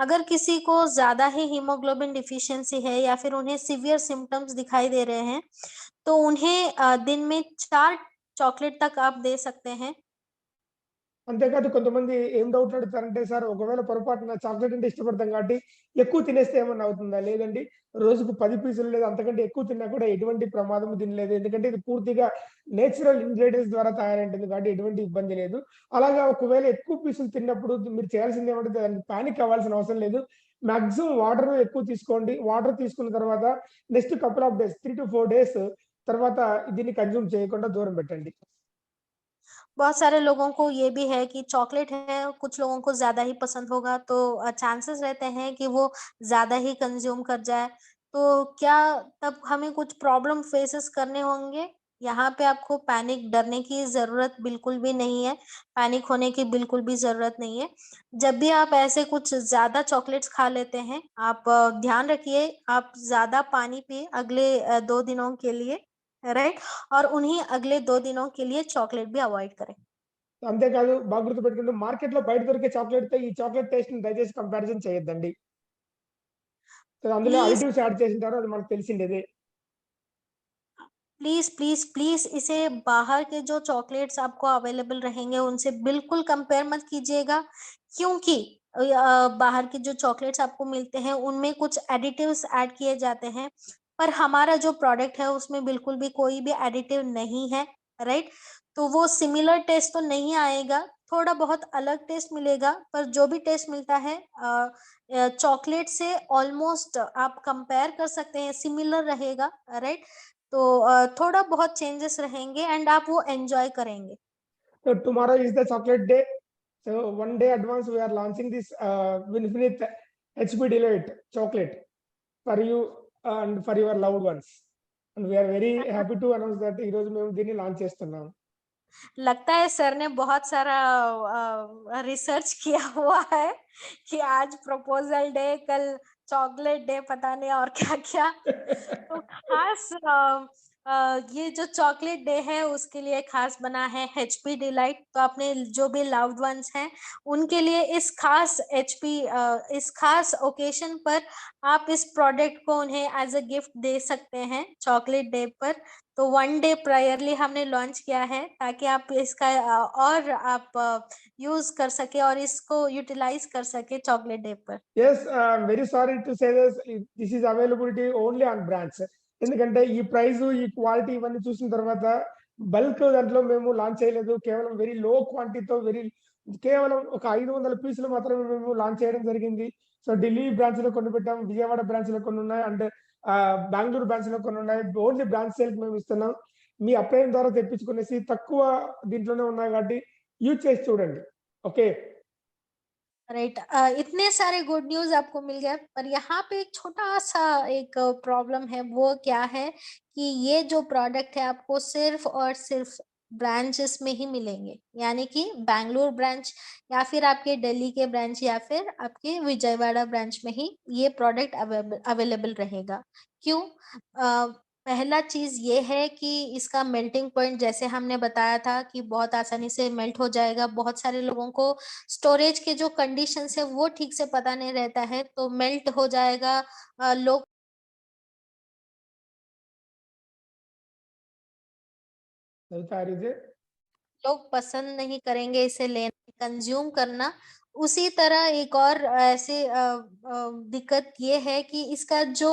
अगर किसी को ज़्यादा ही हीमोग्लोबिन डिफ़िशियंसी है या फिर उन्हें सीवियर सिम्पटम्स दिखाई दे रहे हैं, तो उन्हें दिन में 4 चॉकलेट तक आप दे सकते हैं। అంతేకాదు కొంతమంది ఏం డౌట్ అడుగుతారంటే, సార్ ఒకవేళ పొరపాటున చాక్లేట్ అంటే ఇష్టపడతాం కాబట్టి ఎక్కువ తినేస్తే ఏమన్నా అవుతుందా? లేదండి. రోజుకు 10 పీసులు లేదా అంతకంటే ఎక్కువ తిన్నా కూడా ఎటువంటి ప్రమాదం దీని లేదు. ఎందుకంటే ఇది పూర్తిగా నేచురల్ ఇంగ్రీడియెంట్స్ ద్వారా తయారైంటుంది కాబట్టి ఎటువంటి ఇబ్బంది లేదు. అలాగా ఒకవేళ ఎక్కువ పీసులు తిన్నప్పుడు మీరు చేయాల్సింది ఏమంటే దానికి పానిక్ అవ్వాల్సిన అవసరం లేదు. మాక్సిమం వాటర్ ఎక్కువ తీసుకోండి. వాటర్ తీసుకున్న తర్వాత next couple of days 3-4 days తర్వాత దీన్ని కన్జ్యూమ్ చేయకుండా దూరం పెట్టండి. बहुत सारे लोगों को ये भी है कि चॉकलेट है, कुछ लोगों को ज़्यादा ही पसंद होगा, तो चांसेस रहते हैं कि वो ज़्यादा ही कंज़्यूम कर जाए। तो क्या तब हमें कुछ प्रॉब्लम फेसेस करने होंगे? यहाँ पे आपको पैनिक डरने की ज़रूरत बिल्कुल भी नहीं है, पैनिक होने की बिल्कुल भी ज़रूरत नहीं है। जब भी आप ऐसे कुछ ज़्यादा चॉकलेट्स खा लेते हैं, आप ध्यान रखिए, आप ज़्यादा पानी पिएँ अगले 2 दिनों के लिए, राइट? और उन्हीं अगले 2 दिनों के लिए चॉकलेट भी अवॉइड करें। అంతేకాదు బాగా గుర్తుపెట్టుకుంటే మార్కెట్‌లో బయట దొరికే చాక్లేట్‌తో ఈ చాక్లేట్ టేస్ట్‌ని దయచేసి కంపారిజన్ చేయొద్దండి. సో, అందులో प्लीज़, అడిటివ్స్ యాడ్ చేసుంటారు. అది మనకు తెలిసిండేదే. प्लीज़, प्लीज़, प्लीज़ इसे बाहर के जो चॉकलेट्स आपको अवेलेबल रहेंगे, उनसे बिल्कुल कंपेयर मत कीजिएगा, क्योंकि बाहर के जो चॉकलेट्स आपको मिलते हैं, उनमें कुछ एडिटिव्स ऐड किए जाते हैं, पर हमारा जो प्रोडक्ट है, उसमें बिल्कुल भी कोई भी एडिटिव नहीं है, राइट? तो वो सिमिलर टेस्ट तो नहीं आएगा, थोड़ा बहुत अलग टेस्ट मिलेगा, पर जो भी टेस्ट मिलता है चॉकलेट से ऑलमोस्ट आप कंपेयर कर सकते हैं, सिमिलर रहेगा, राइट? तो थोड़ा बहुत चेंजेस रहेंगे एंड आप वो एन्जॉय करेंगे। So, tomorrow is the chocolate day. So, 1 day advance we are launching this infinite HP delight chocolate for you and for your loved ones. And we are very happy to announce that ఈరోజు మేము దీన్ని launch చేస్తున్నాం. लगता है sir ने बहुत सारा research किया हुआ है कि आज प्रपोज़ल डे, कल चॉकलेट डे, पता नहीं और क्या-क्या। तो खास ये जो चॉकलेट डे है उसके लिए खास बना है एचपी डिलाइट। तो अपने जो भी लव्ड वन्स हैं उनके लिए इस खास ओकेशन पर आप इस प्रोडक्ट को उन्हें एज़ अ गिफ्ट दे सकते हैं चॉकलेट डे पर। तो 1 डे प्रायरली हमने लॉन्च किया है ताकि आप इसका और आप यूज़ कर सकें और इसको यूटिलाइज़ कर सकें चॉकलेट डे पर। Yes. I'm very sorry to say this is availability only on brands. ఎందుకంటే ఈ ప్రైస్, ఈ క్వాలిటీ ఇవన్నీ చూసిన తర్వాత బల్క్ దాంట్లో మేము లాంచ్ చేయలేదు. కేవలం వెరీ లో క్వాంటిటీతో కేవలం ఒక 500 పీసులు మాత్రమే మేము లాంచ్ చేయడం జరిగింది. సో, ఢిల్లీ బ్రాంచ్‌లో కొన్ని పెట్టాం. విజయవాడ బ్రాంచ్‌లో కొన్ని ఉన్నాయి. అండ్ బెంగుళూరు బ్రాంచ్‌లో కొన్ని ఉన్నాయి. ఓన్లీ బ్రాంచ్ సేల్‌కి మేము ఇస్తున్నాం. మీ అప్లయన్స్ ద్వారా తెప్పించుకునేసి తక్కువ దీంట్లోనే ఉన్నాయి కాబట్టి యూజ్ చేసి చూడండి. ఓకే. राइट, इतने सारे गुड न्यूज़ आपको मिल गए, पर यहाँ पे एक छोटा-सा एक प्रॉब्लम है, वो क्या है कि ये जो प्रोडक्ट है आपको सिर्फ़ और सिर्फ़ ब्रांचेस में ही मिलेंगे। यानी कि बैंगलोर ब्रांच या फिर आपके दिल्ली के ब्रांच या फिर आपके विजयवाड़ा ब्रांच में ही ये प्रोडक्ट अवेलेबल रहेगा। क्यों? पहला चीज़ ये है कि इसका मेल्टिंग पॉइंट जैसे हमने बताया था कि बहुत आसानी से मेल्ट हो जाएगा। बहुत सारे लोगों को स्टोरेज के जो कंडीशंस है वो ठीक से पता नहीं रहता है, तो मेल्ट हो जाएगा। लोग चलता है, लोग पसंद नहीं करेंगे इसे लेना, कंज़्यूम करना, उसी तरह एक और ऐसे दिक्कत ये है कि इसका जो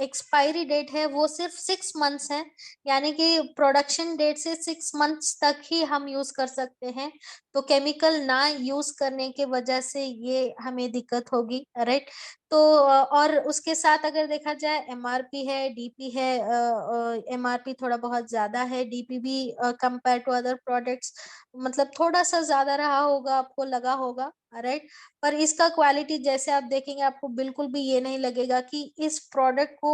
एक्सपायरी डेट है वो सिर्फ 6 मंथ्स है, यानी कि प्रोडक्शन डेट से 6 मंथ्स तक ही हम यूज कर सकते हैं। तो केमिकल ना यूज करने के वजह से ये हमें दिक्कत होगी, राइट। तो और उसके साथ अगर देखा जाए एमआरपी है, डीपी है, एमआरपी थोड़ा बहुत ज्यादा है, डीपी भी कंपेयर टू अदर प्रोडक्ट्स मतलब थोड़ा सा ज्यादा रहा होगा, आपको लगा होगा, राइट। पर इसका क्वालिटी जैसे आप देखेंगे आपको बिल्कुल भी ये नहीं लगेगा कि इस प्रोडक्ट को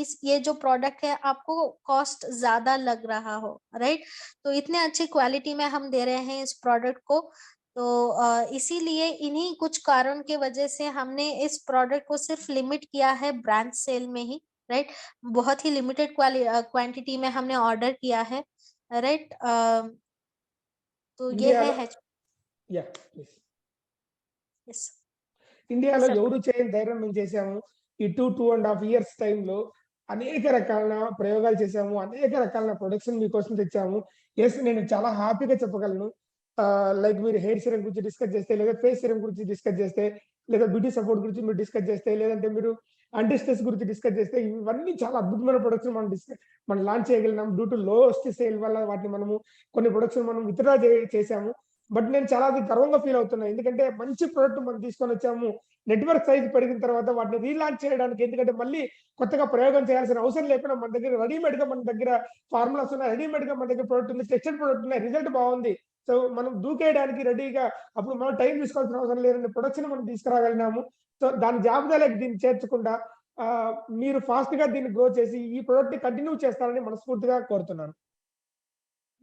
इस ये जो प्रोडक्ट है आपको कॉस्ट ज्यादा लग रहा हो, राइट। तो इतने अच्छी क्वालिटी में हम दे रहे हैं इस प्रोडक्ट को। तो इसीलिए इन्हीं कुछ कारण के वजह से हमने इस प्रोडक्ट को सिर्फ लिमिट किया है ब्रांच सेल में ही, राइट। बहुत ही लिमिटेड क्वांटिटी में हमने ऑर्डर किया है, राइट। तो ये है ఇండియాలో HPS। Yeah please. ఇండియాలో सर ఎవరు చేయని ధైర్యం మేము చేసాము. ఈ 2.5 ఇయర్స్ టైంలో అనేక రకాల ప్రయోగాలు చేసాము. అనేక రకాల ప్రొడక్షన్ మీకోసం తెచ్చాము. యెస్, నేను చాలా హ్యాపీగా చెప్పగలను. లైక్ మీరు హెయిర్ సీరం గురించి డిస్కస్ చేస్తే, లేదా ఫేస్ సీరం గురించి డిస్కస్ చేస్తే, లేదా బ్యూటీ సపోర్ట్ గురించి మీరు డిస్కస్ చేస్తే, లేదంటే మీరు యాంటీ స్ట్రెస్ గురించి డిస్కస్ చేస్తే, ఇవన్నీ చాలా అద్భుతమైన ప్రొడక్ట్స్ మనం లాంచ్ చేయగలిగినాం. డ్యూ టు లోయెస్ట్ సేల్ వల్ల వాటిని మనము కొన్ని ప్రొడక్ట్స్ మనం విత్‌డ్రా చేసాము. బట్ నేను చాలా అది గర్వంగా ఫీల్ అవుతున్నా. ఎందుకంటే మంచి ప్రొడక్ట్ మనం తీసుకొనొచ్చాము. నెట్‌వర్క్ సైజ్ పెరిగిన తర్వాత వాటిని రీలాంచ్ చేయడానికి, ఎందుకంటే మళ్ళీ కొత్తగా ప్రయోగం చేయాల్సిన అవసరం లేకుండా మన దగ్గర రెడీమేడ్‌గా మన దగ్గర ఫార్ములాస్ ఉన్నాయి. రెడీమేడ్‌గా మన దగ్గర ప్రొడక్ట్ ఉంది. టెస్టెడ్ ప్రొడక్ట్ ఉన్నాయి. రిజల్ట్ బాగుంది. సో మనం దూకేయడానికి రెడీగా, అప్పుడు మనం టైం తీసుకోవాల్సిన అవసరం లేని ప్రొడక్షన్ మనం తీసుకురాగలిగినాము. సో దాని జాబితాలోకి దీన్ని చేర్చకుండా మీరు ఫాస్ట్‌గా దీన్ని గ్రో చేసి ఈ ప్రొడక్ట్‌ని కంటిన్యూ చేస్తారని మనస్ఫూర్తిగా కోరుతున్నాను.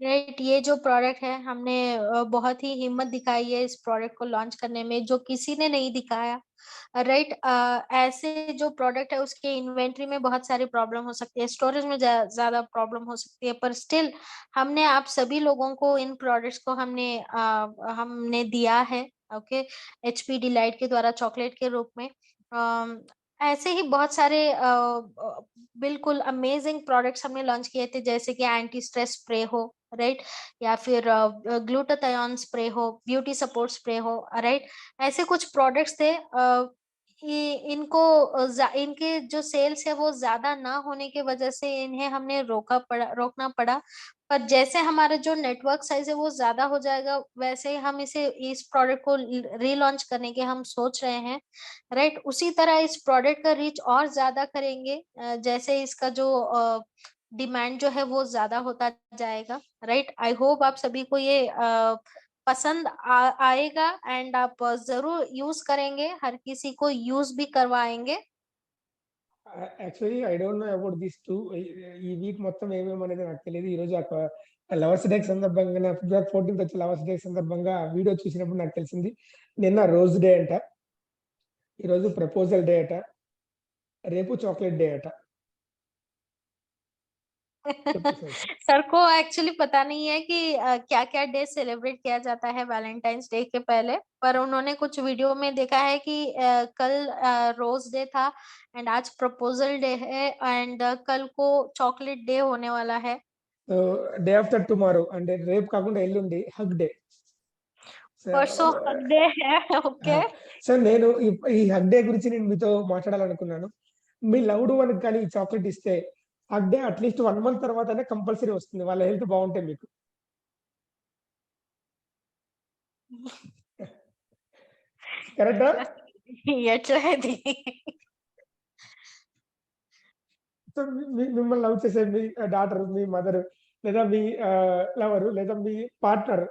राइट, ये जो प्रोडक्ट है हमने बहुत ही हिम्मत दिखाई है इस प्रोडक्ट को लॉन्च करने में, जो किसी ने नहीं दिखाया, राइट। ऐसे जो प्रोडक्ट है उसके इन्वेंट्री में बहुत सारी प्रॉब्लम हो सकती है, स्टोरेज में ज्यादा प्रॉब्लम हो सकती है, पर स्टिल हमने आप सभी लोगों को इन प्रोडक्ट्स को हमने दिया है, ओके। HP डिलाइट के द्वारा चॉकलेट के रूप में। ऐसे ही बहुत सारे बिल्कुल अमेजिंग प्रोडक्ट्स हमने लॉन्च किए थे, जैसे कि एंटी स्ट्रेस स्प्रे हो, राइट, या फिर ग्लूटाथायोन स्प्रे हो, ब्यूटी सपोर्ट स्प्रे हो, राइट। ऐसे कुछ प्रोडक्ट्स थे। इनके जो सेल्स है वो ज्यादा ना होने की वजह से इन्हें हमने रोकना पड़ा। पर जैसे हमारा जो नेटवर्क साइज है वो ज्यादा हो जाएगा, वैसे ही हम इस प्रोडक्ट को रीलॉन्च करने के हम सोच रहे हैं, राइट। उसी तरह इस प्रोडक्ट का रीच और ज्यादा करेंगे, जैसे इसका जो डिमांड जो है वो ज्यादा होता जाएगा, राइट। आई होप आप सभी को ये पसंद आएगा एंड आप जरूर यूज करेंगे, हर किसी को यूज भी करवाएंगे। Actually I don't know about this two. ఈ వీక్ మొత్తం ఏమేమనేది నాకు తెలియదు. ఈ రోజు లవర్స్ డే సందర్భంగా, ఫిబ్రవరి 14th వచ్చే లవర్స్ డే సందర్భంగా వీడియో చూసినప్పుడు నాకు తెలిసింది. నిన్న రోజ్ డే అంట, ఈ రోజు ప్రపోజల్ డే అట, రేపు చాక్లెట్ డే అట. सर को एक्चुअली पता नहीं है कि क्या क्या डे सेलिब्रेट किया जाता है वैलेंटाइंस डे के पहले, पर उन्होंने कुछ वीडियो में देखा है कि कल रोज डे था एंड आज प्रपोजल डे है एंड कल को चॉकलेट डे होने वाला है। సో డే ఆఫ్టర్ టుమారో అంటే రేపు కాకుండా ఎల్లుండి హగ్ డే. సో परसों हक डे है, ओके। సో నేను ఈ హగ్ డే గురించి నేను మీతో మాట్లాడాలనుకున్నాను. మీ లవ్డ్ వన్ కానీ ఈ చాక్లెట్ ఇస్తే హగ్ డే అట్లీస్ట్ 1 మంత్ తర్వాతనే కంపల్సరీ వస్తుంది. వాళ్ళ హెల్త్ బాగుంటే మీకు. కరెక్టా? ఎట్లది? సో మిమ్మల్ని లవ్ చేసే మీ డాటర్, మీ మదర్, లేదా మీ లవరు, లేదా మీ పార్ట్నర్,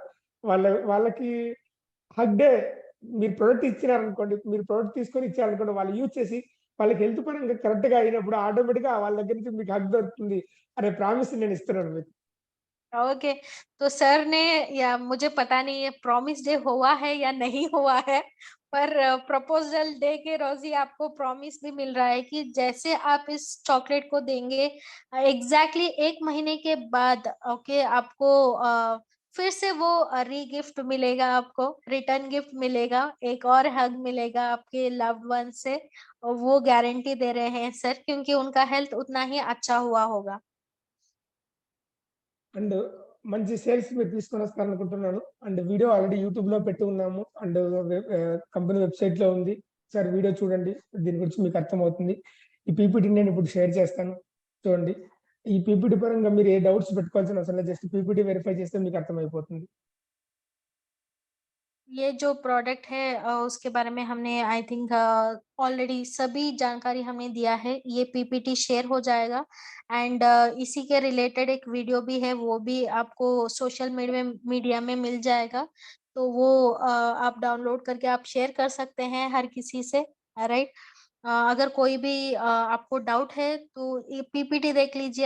వాళ్ళకి హగ్ డే మీరు ప్రొడక్ట్ ఇచ్చినారనుకోండి, మీరు ప్రొడక్ట్ తీసుకొని ఇచ్చారనుకోండి, వాళ్ళు యూజ్ చేసి వాళ్ళకి హెల్త్ పరంగా కరెక్ట్‌గా అయినప్పుడు ఆటోమేటిక్‌గా వాళ్ళ దగ్గర నుంచి మీకు హగ్ దొరుకుతుంది అనే ప్రామిస్ నేను ఇస్తున్నాను మీకు. ओके, तो सर ने, या मुझे पता नहीं है प्रॉमिस डे हुआ है या नहीं हुआ है, पर प्रपोजल डे के रोज ही आपको प्रॉमिस भी मिल रहा है कि जैसे आप इस चॉकलेट को देंगे एग्जैक्टली 1 महीने के बाद, ओके, आपको फिर से वो री गिफ्ट मिलेगा, आपको रिटर्न गिफ्ट मिलेगा, एक और हग मिलेगा आपके लव्ड वन से, और वो गारंटी दे रहे हैं सर, क्योंकि उनका हेल्थ उतना ही अच्छा हुआ होगा। అండ్ మంచి సేల్స్ మీరు తీసుకొనొస్తారనుకుంటున్నాను. అండ్ వీడియో ఆల్రెడీ యూట్యూబ్‌లో పెట్టి ఉన్నాము. అండ్ కంపెనీ వెబ్‌సైట్‌లో ఉంది. ఒకసారి వీడియో చూడండి. దీని గురించి మీకు అర్థమవుతుంది. ఈ పీపీటీని నేనిప్పుడు షేర్ చేస్తాను. చూడండి. ఈ పీపీటీ పరంగా మీరు ఏ డౌట్స్ పెట్టుకోవాల్సిన అవసరం లేదు. జస్ట్ పీపీటీ వెరిఫై చేస్తే మీకు అర్థమైపోతుంది. ये जो प्रोडक्ट है उसके बारे में हमने आई थिंक ऑलरेडी सभी जानकारी हमने दिया है। ये पीपीटी शेयर हो जाएगा एंड इसी के रिलेटेड एक वीडियो भी है, वो भी आपको सोशल मीडिया में मिल जाएगा। तो वो आप डाउनलोड करके आप शेयर कर सकते हैं हर किसी से, राइट? अगर कोई भी आपको डाउट है तो ये पीपीटी देख लीजिए।